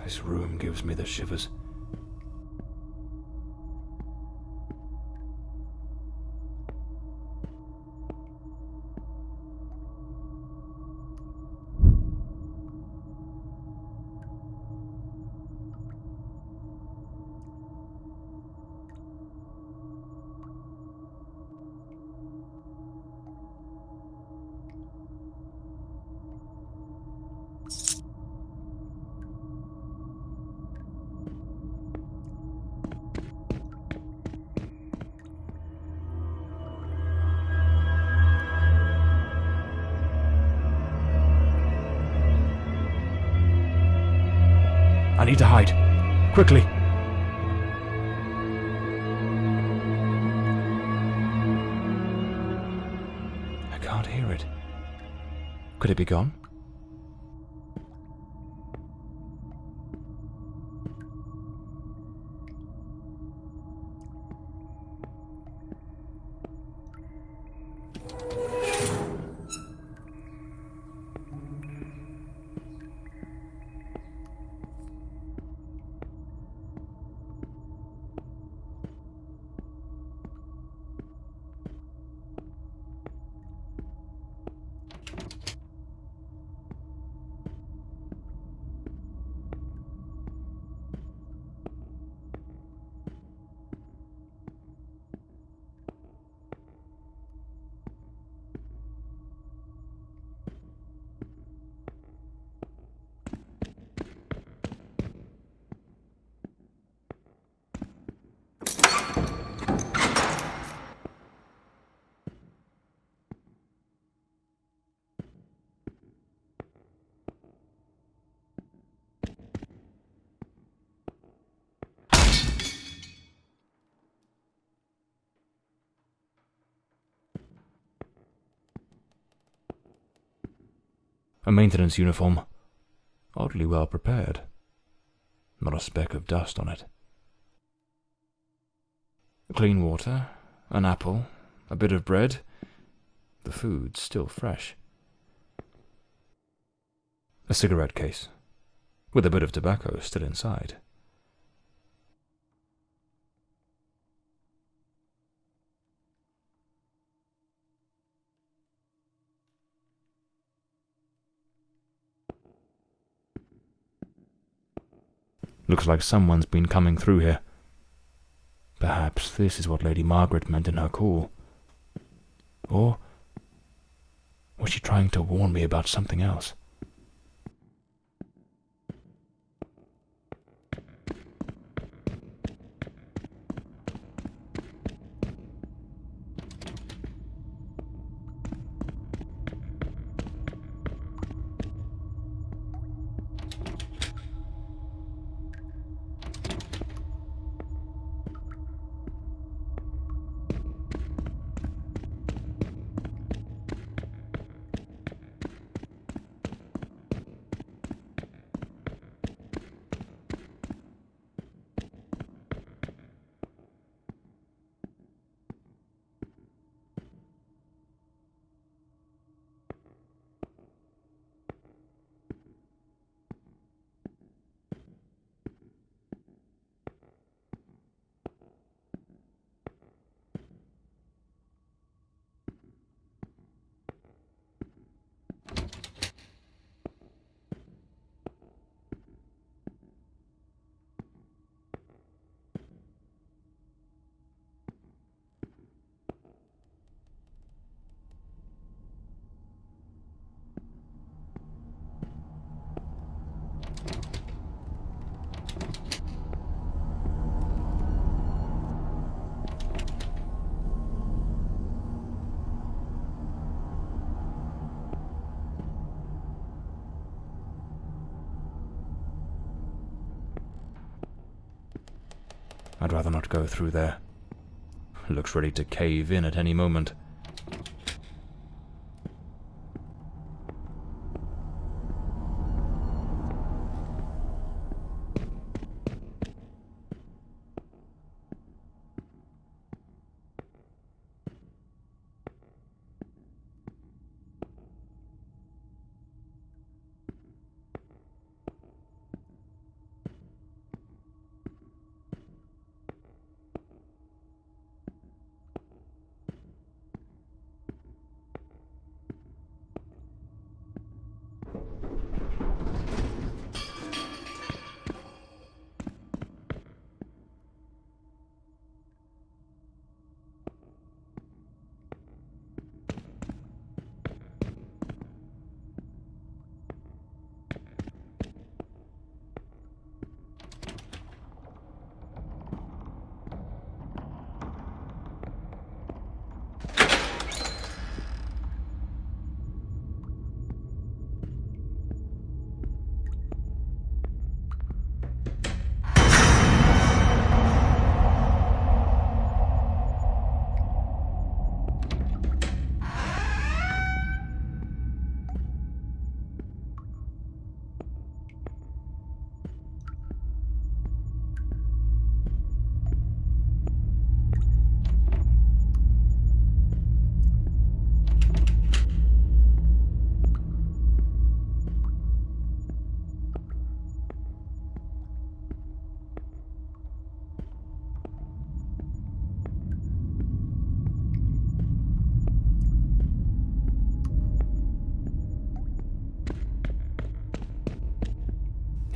This room gives me the shivers. I need to hide. Quickly! I can't hear it. Could it be gone? A maintenance uniform. Oddly well prepared. Not a speck of dust on it. Clean water, an apple, a bit of bread. The food's still fresh. A cigarette case, with a bit of tobacco still inside. Looks like someone's been coming through here. Perhaps this is what Lady Margaret meant in her call. Or was she trying to warn me about something else? I'd rather not go through there. Looks ready to cave in at any moment.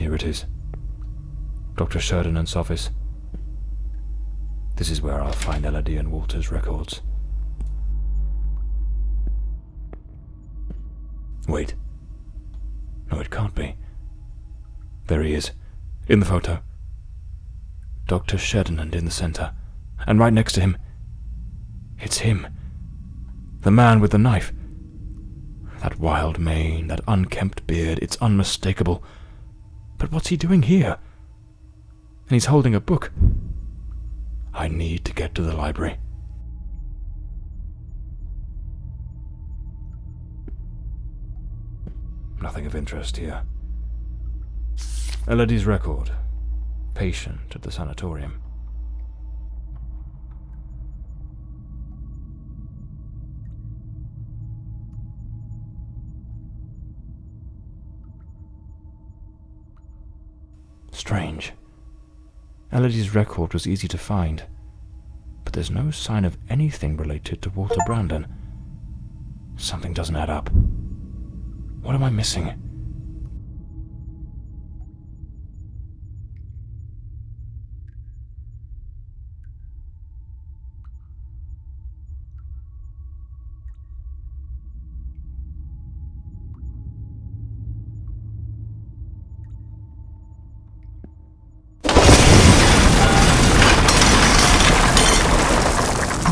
Here it is. Dr. Sheridan's office. This is where I'll find Elodie and Walter's records. Wait. No, it can't be. There he is, in the photo. Dr. Sheridan in the center, and right next to him, it's him. The man with the knife. That wild mane, that unkempt beard, it's unmistakable. But what's he doing here? And he's holding a book. I need to get to the library. Nothing of interest here. Elodie's record. Patient at the sanatorium. Strange. Elodie's record was easy to find, but there's no sign of anything related to Walter Brandon. Something doesn't add up. What am I missing?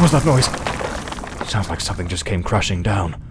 What was that noise? Sounds like something just came crashing down.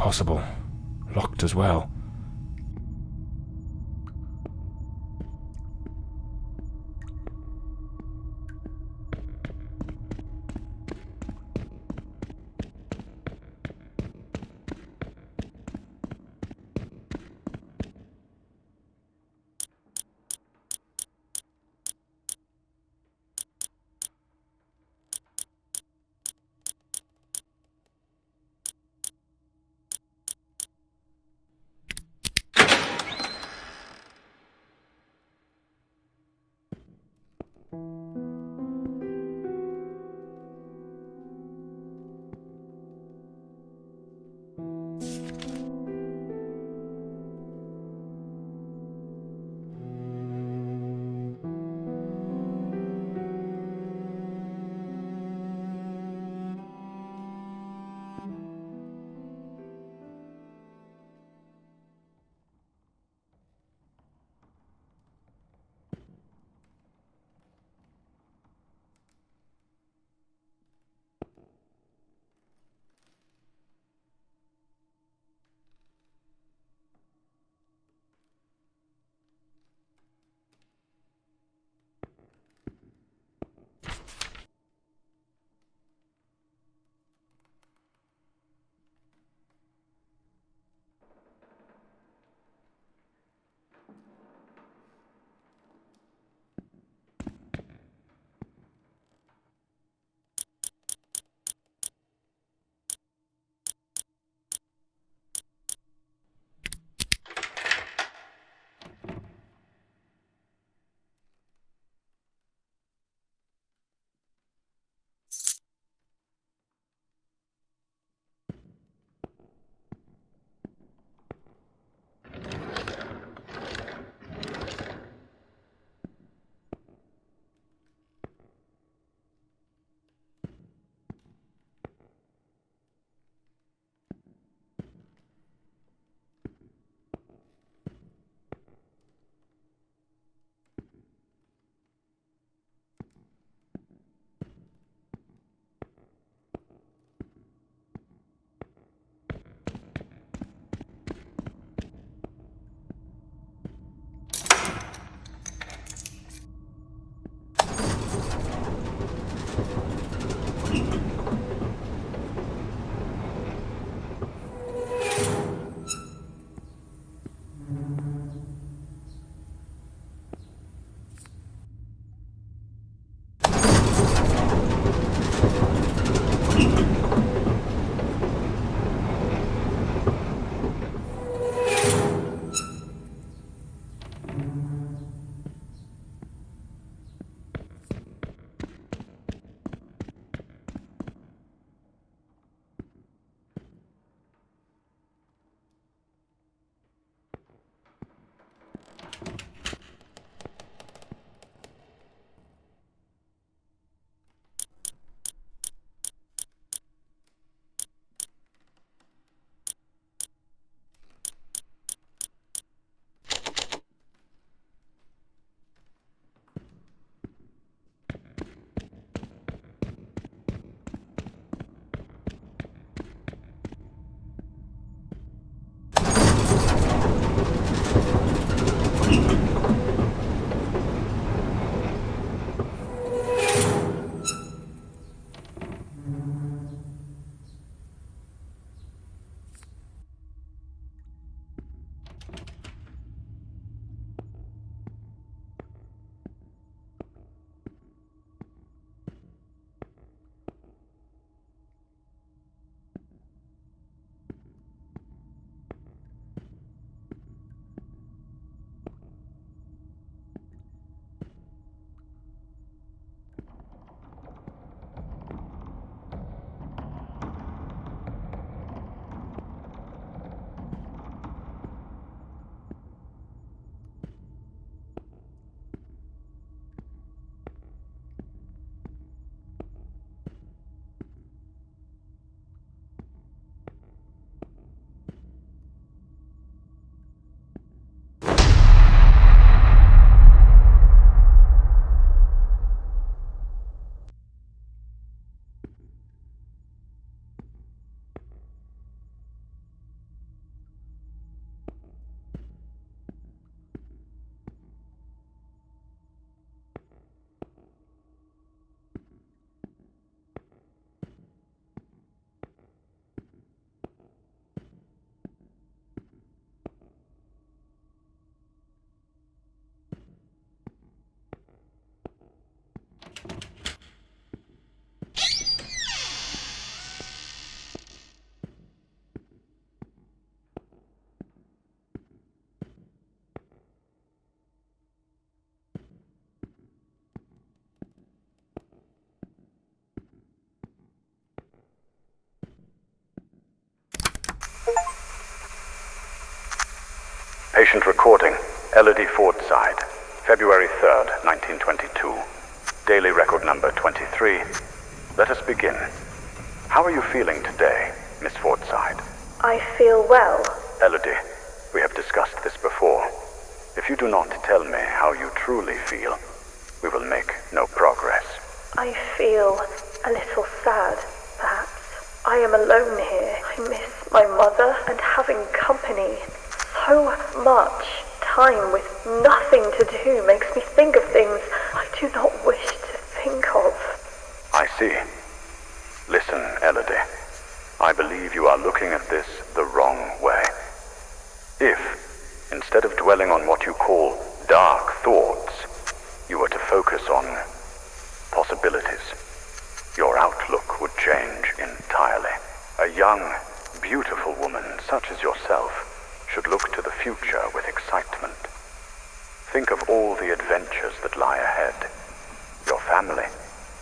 Impossible. Locked as well. Patient recording, Lady Fordside, February 3rd, 1922. Daily record number 23. Let us begin. How are you feeling today, Miss Fordside? I feel well. Elodie, we have discussed this before. If you do not tell me how you truly feel, we will make no progress. I feel a little sad, perhaps. I am alone here. I miss my mother and having company. So much time with nothing to do makes me think of things I do not wish to think of. I see. Listen, Elodie. I believe you are looking at this the wrong way. If, instead of dwelling on what you call dark thoughts, you were to focus on possibilities, your outlook would change entirely. A young, beautiful woman such as yourself should look to the future with excitement. Think of all the adventures that lie ahead. Your family,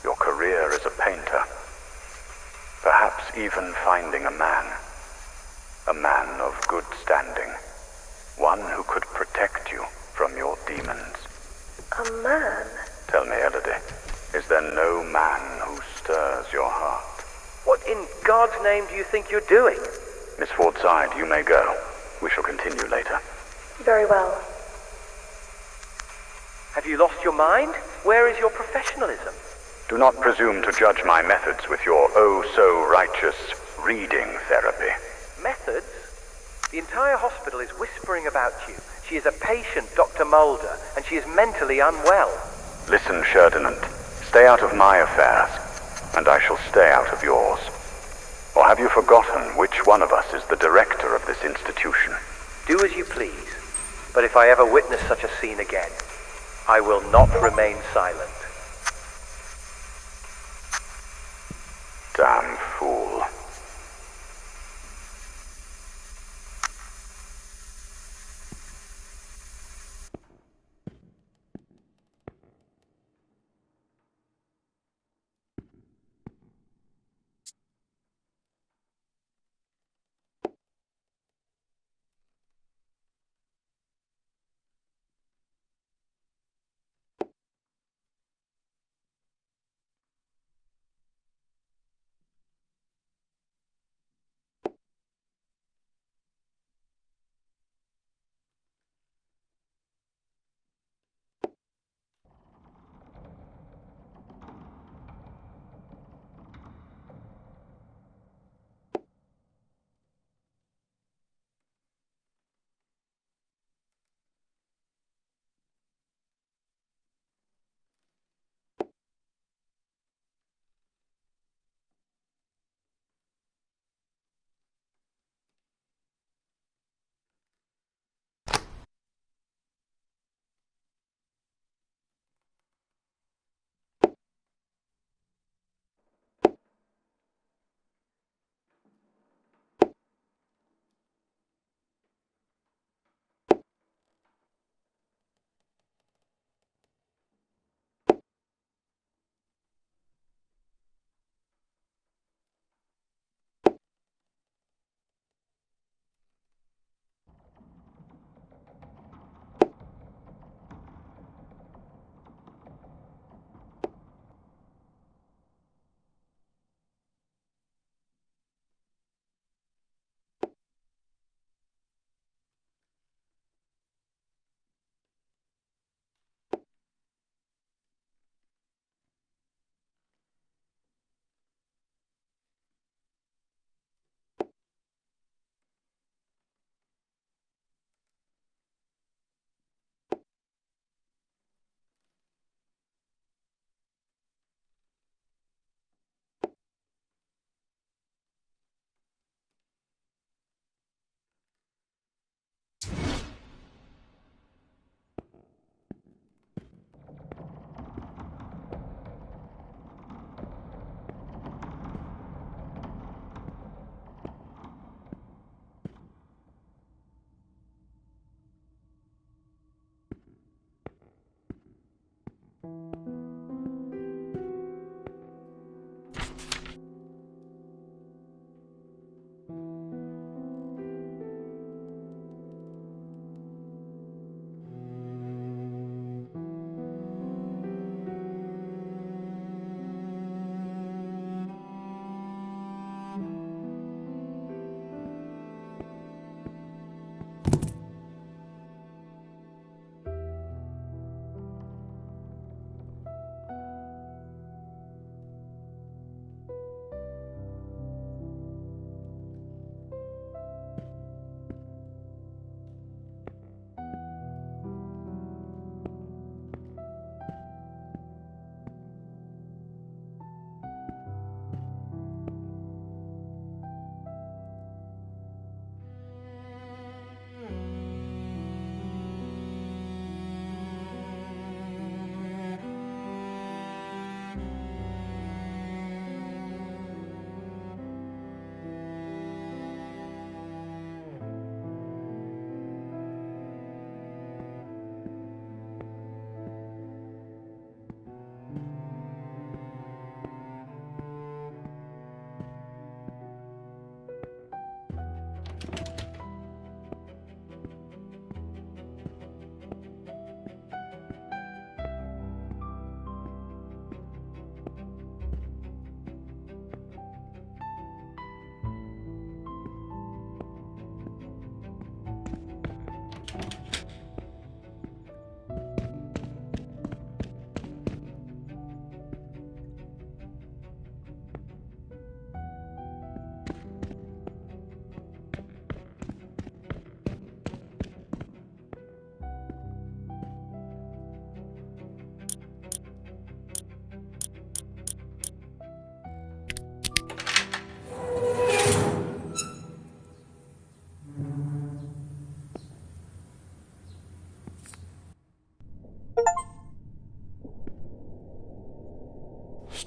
your career as a painter. Perhaps even finding a man of good standing. One who could protect you from your demons. A man? Tell me, Elodie, is there no man who stirs your heart? What in God's name do you think you're doing? Miss Fordside, you may go. We shall continue later. Very well. Have you lost your mind? Where is your professionalism? Do not presume to judge my methods with your oh-so-righteous reading therapy. Methods? The entire hospital is whispering about you. She is a patient, Dr. Mulder, and she is mentally unwell. Listen, Ferdinand. Stay out of my affairs, and I shall stay out of yours. Or have you forgotten which one of us is the director of this institution? Do as you please, but if I ever witness such a scene again, I will not remain silent. Damn fool.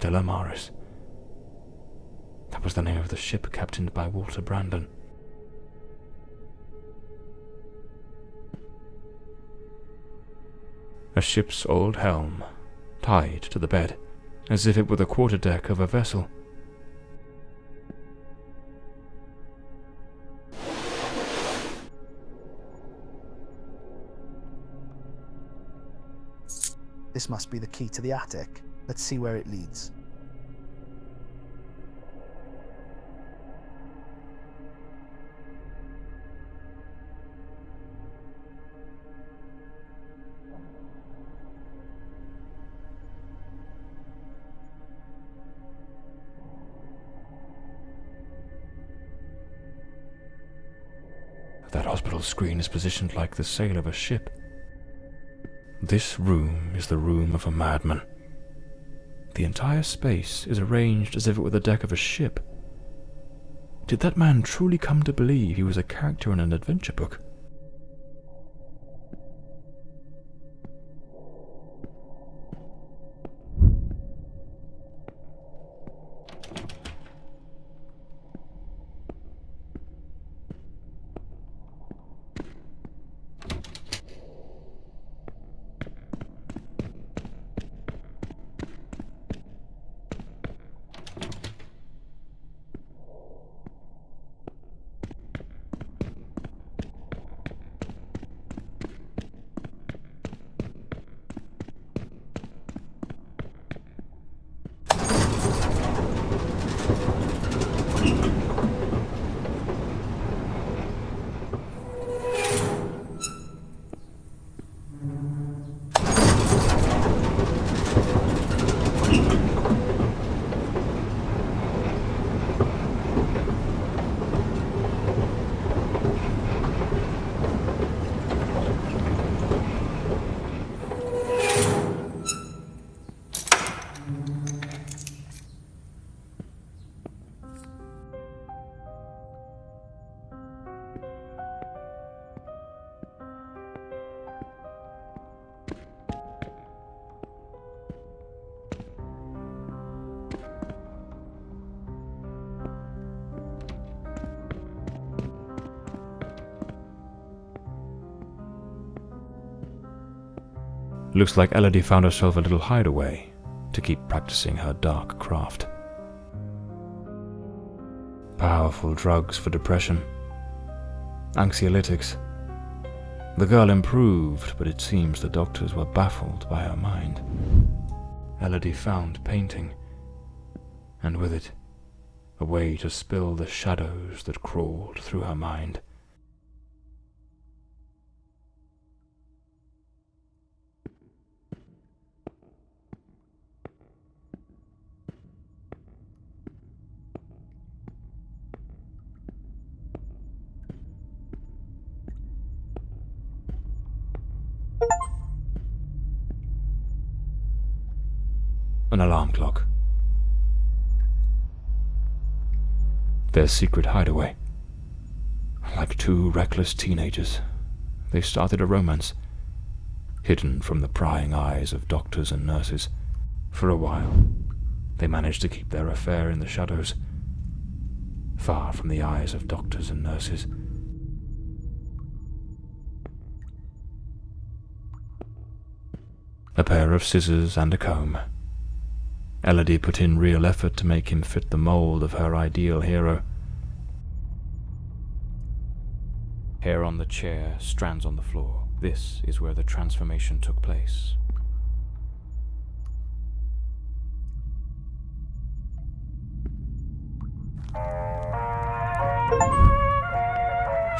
Stella Maris. That was the name of the ship captained by Walter Brandon. A ship's old helm, tied to the bed, as if it were the quarterdeck of a vessel. This must be the key to the attic. Let's see where it leads. That hospital screen is positioned like the sail of a ship. This room is the room of a madman. The entire space is arranged as if it were the deck of a ship. Did that man truly come to believe he was a character in an adventure book? Looks like Elodie found herself a little hideaway to keep practicing her dark craft. Powerful drugs for depression. Anxiolytics. The girl improved, but it seems the doctors were baffled by her mind. Elodie found painting, and with it, a way to spill the shadows that crawled through her mind. An alarm clock. Their secret hideaway. Like two reckless teenagers, they started a romance, hidden from the prying eyes of doctors and nurses. For a while, they managed to keep their affair in the shadows, far from the eyes of doctors and nurses. A pair of scissors and a comb. Elodie put in real effort to make him fit the mold of her ideal hero. Hair on the chair, strands on the floor. This is where the transformation took place.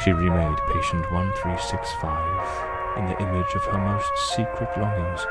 She remade patient 1365 in the image of her most secret longings.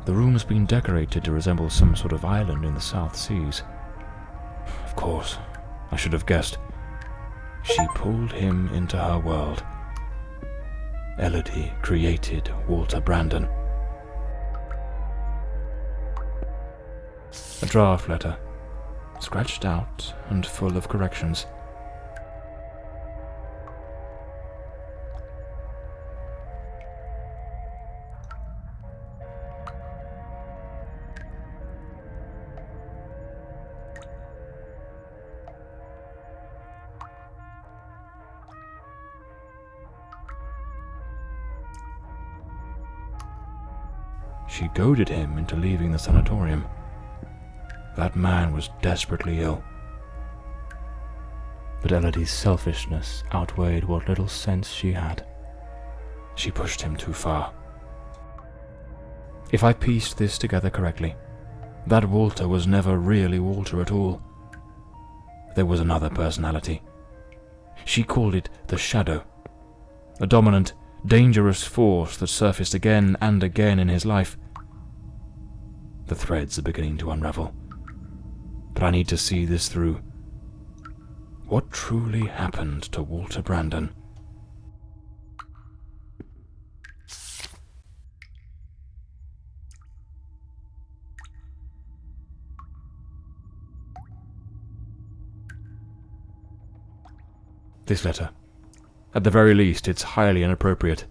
The room has been decorated to resemble some sort of island in the South Seas. Of course, I should have guessed. She pulled him into her world. Elodie created Walter Brandon. A draft letter, scratched out and full of corrections. She goaded him into leaving the sanatorium. That man was desperately ill. But Elodie's selfishness outweighed what little sense she had. She pushed him too far. If I pieced this together correctly, that Walter was never really Walter at all. There was another personality. She called it the Shadow, a dominant, dangerous force that surfaced again and again in his life. The threads are beginning to unravel, but I need to see this through. What truly happened to Walter Brandon? This letter. At the very least, it's highly inappropriate.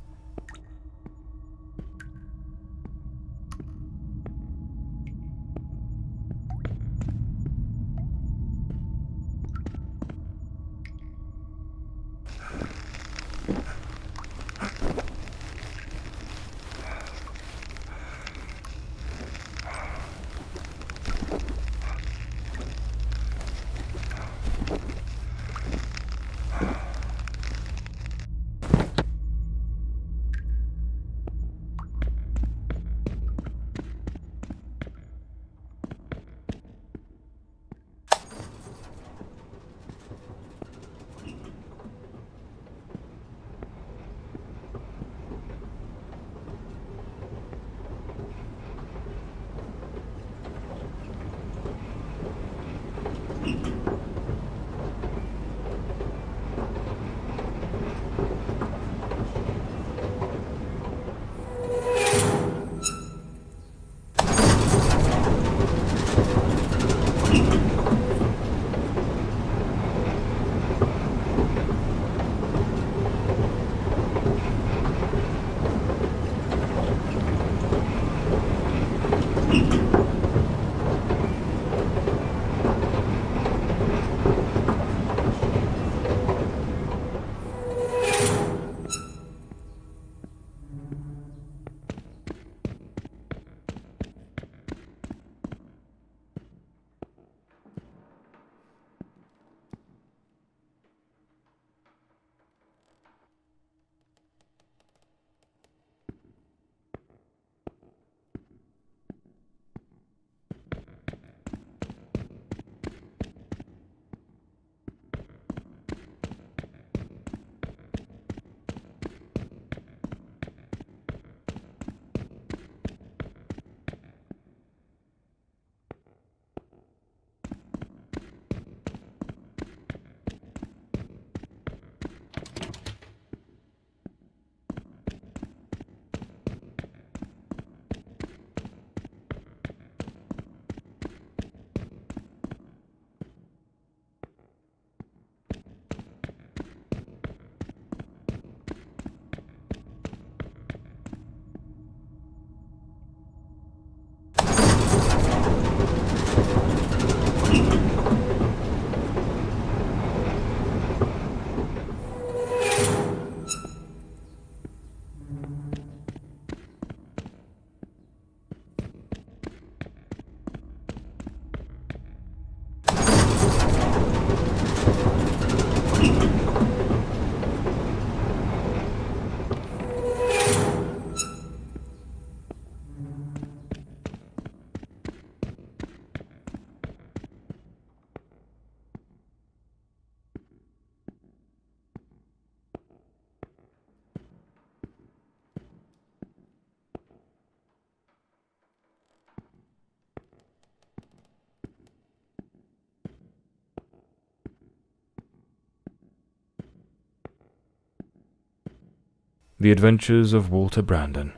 The adventures of Walter Brandon,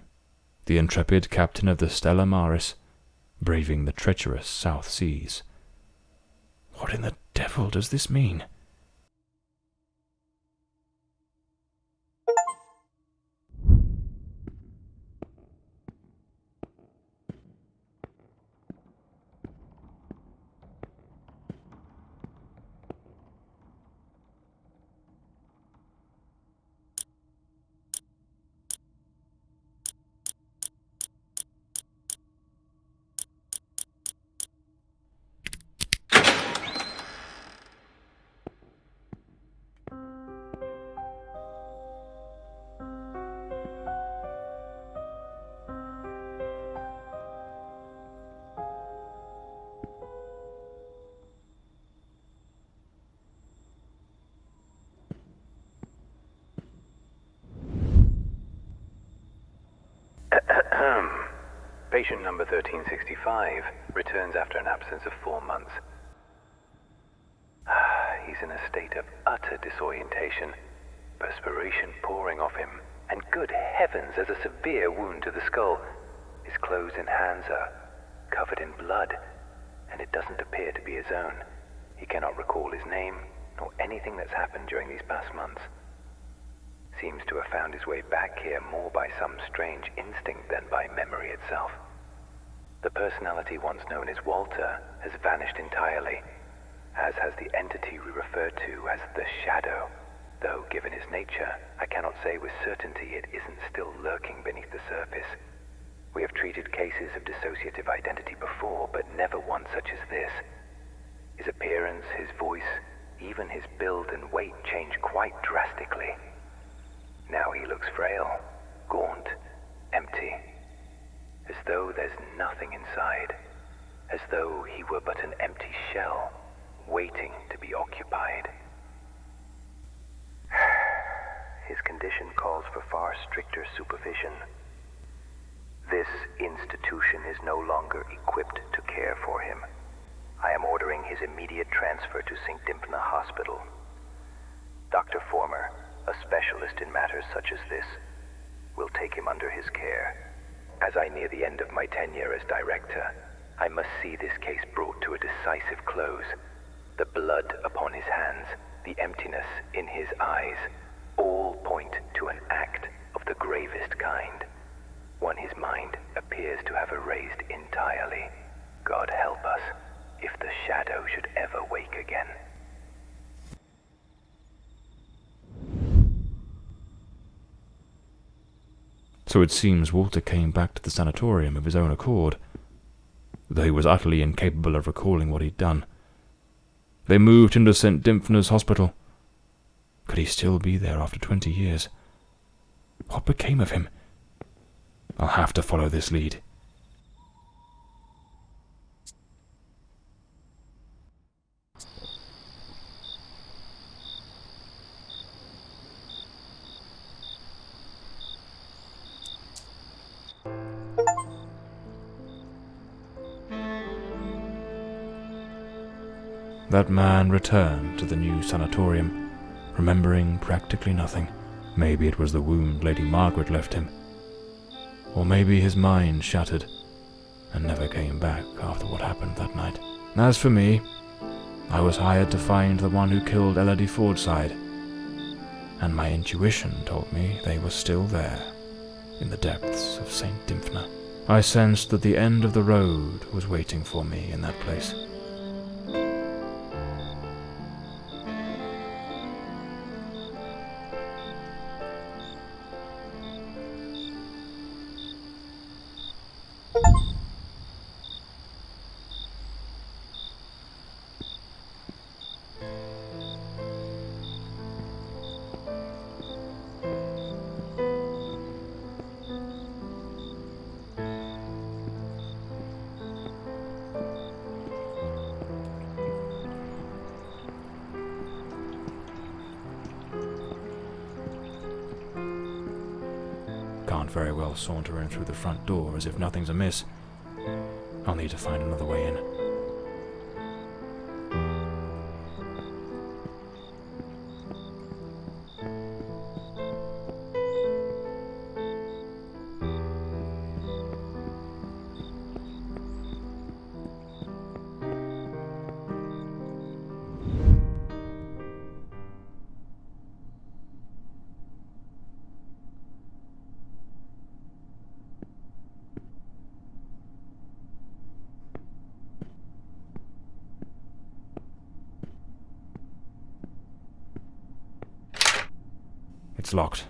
the intrepid captain of the Stella Maris, braving the treacherous South Seas. What in the devil does this mean? Patient number 1365 returns after an absence of 4 months. He's in a state of utter disorientation, perspiration pouring off him, and good heavens, there's a severe wound to the skull. His clothes and hands are covered in blood, and it doesn't appear to be his own. He cannot recall his name, nor anything that's happened during these past months. Seems to have found his way back here more by some strange instinct than by memory itself. The personality once known as Walter has vanished entirely, as has the entity we refer to as the Shadow, though given his nature, I cannot say with certainty it isn't still lurking beneath the surface. We have treated cases of dissociative identity before, but never one such as this. His appearance, his voice, even his build and weight change quite drastically. Now he looks frail, gaunt, empty, as though there's nothing inside, as though he were but an empty shell, waiting to be occupied. His condition calls for far stricter supervision. This institution is no longer equipped to care for him. I am ordering his immediate transfer to St. Dymphna Hospital. Dr. Former, a specialist in matters such as this, will take him under his care. As I near the end of my tenure as director, I must see this case brought to a decisive close. The blood upon his hands, the emptiness in his eyes, all point to an act of the gravest kind. One his mind appears to have erased entirely. God help us, if the Shadow should ever wake again. So it seems Walter came back to the sanatorium of his own accord, though he was utterly incapable of recalling what he'd done. They moved him to St. Dymphna's Hospital. Could he still be there after 20 years? What became of him? I'll have to follow this lead. That man returned to the new sanatorium, remembering practically nothing. Maybe it was the wound Lady Margaret left him. Or maybe his mind shattered and never came back after what happened that night. As for me, I was hired to find the one who killed Lady Fordside, and my intuition told me they were still there, in the depths of St. Dymphna. I sensed that the end of the road was waiting for me in that place. Can't very well saunter in through the front door as if nothing's amiss. I'll need to find another way in. It's locked.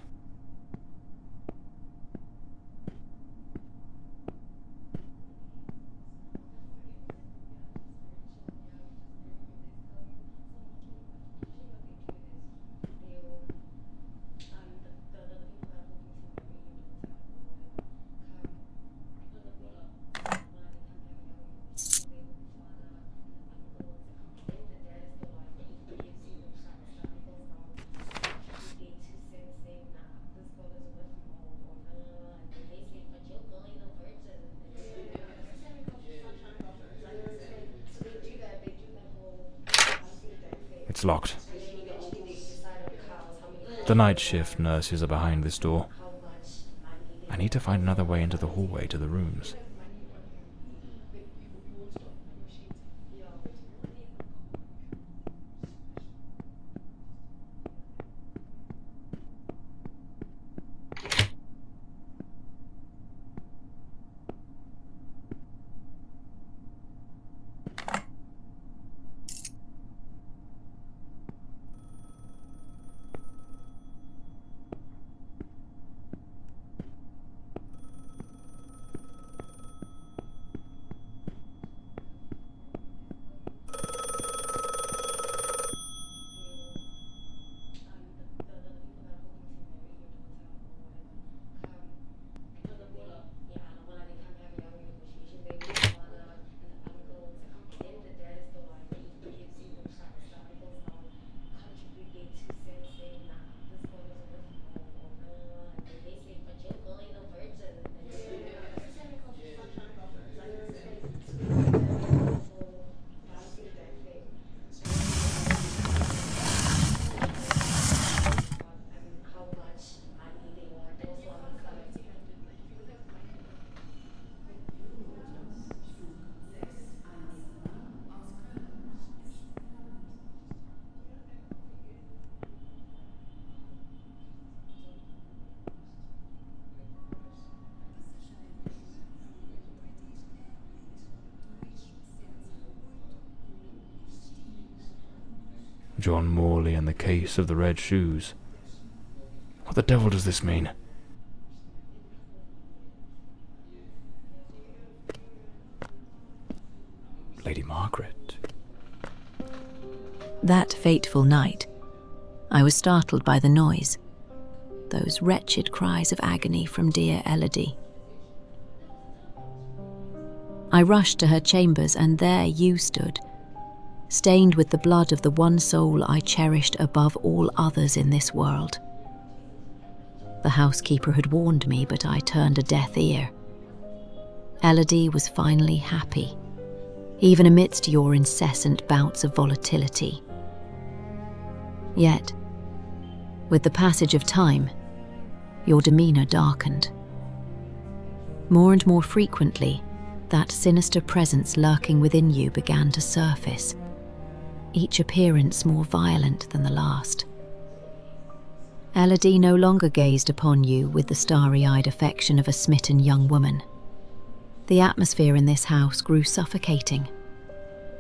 It's locked. The night shift nurses are behind this door. I need to find another way into the hallway to the rooms. John Morley and the case of the red shoes. What the devil does this mean? Lady Margaret. That fateful night, I was startled by the noise. Those wretched cries of agony from dear Elodie. I rushed to her chambers, and there you stood, stained with the blood of the one soul I cherished above all others in this world. The housekeeper had warned me, but I turned a deaf ear. Elodie was finally happy, even amidst your incessant bouts of volatility. Yet, with the passage of time, your demeanour darkened. More and more frequently, that sinister presence lurking within you began to surface, each appearance more violent than the last. Elodie no longer gazed upon you with the starry-eyed affection of a smitten young woman. The atmosphere in this house grew suffocating,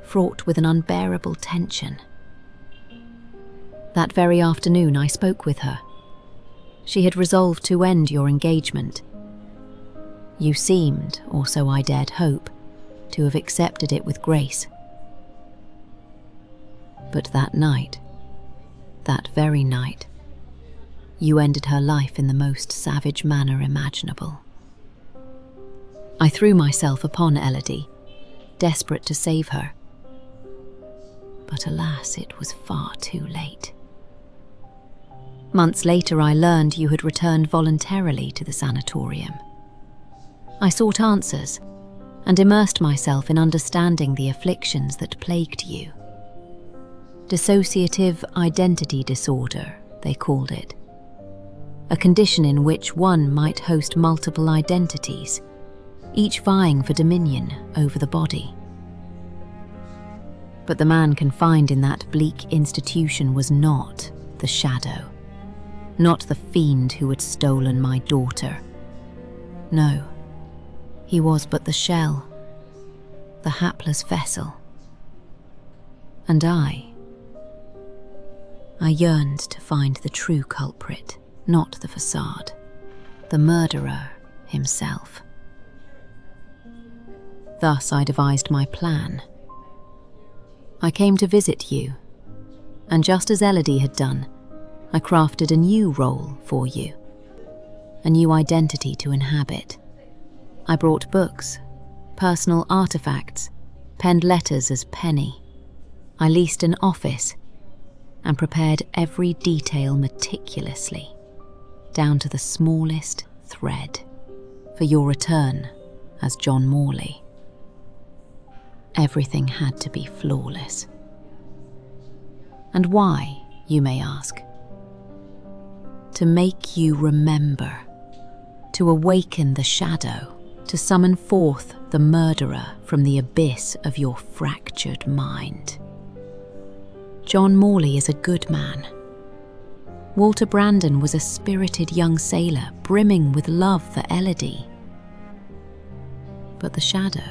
fraught with an unbearable tension. That very afternoon I spoke with her. She had resolved to end your engagement. You seemed, or so I dared hope, to have accepted it with grace. But that night, that very night, you ended her life in the most savage manner imaginable. I threw myself upon Elodie, desperate to save her. But alas, it was far too late. Months later, I learned you had returned voluntarily to the sanatorium. I sought answers and immersed myself in understanding the afflictions that plagued you. Dissociative identity disorder, they called it. A condition in which one might host multiple identities, each vying for dominion over the body. But the man confined in that bleak institution was not the shadow, not the fiend who had stolen my daughter. No, he was but the shell, the hapless vessel. And I yearned to find the true culprit, not the facade. The murderer himself. Thus I devised my plan. I came to visit you, and just as Elodie had done, I crafted a new role for you, a new identity to inhabit. I brought books, personal artifacts, penned letters as Penny. I leased an office and prepared every detail meticulously, down to the smallest thread, for your return as John Morley. Everything had to be flawless. And why, you may ask? To make you remember, to awaken the shadow, to summon forth the murderer from the abyss of your fractured mind. John Morley is a good man. Walter Brandon was a spirited young sailor, brimming with love for Elodie. But the shadow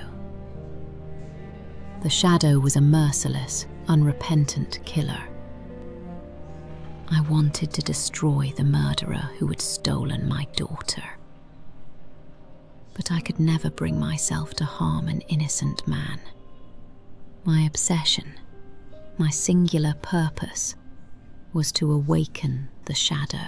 was a merciless, unrepentant killer. I wanted to destroy the murderer who had stolen my daughter. But I could never bring myself to harm an innocent man. My obsession, my singular purpose, was to awaken the shadow.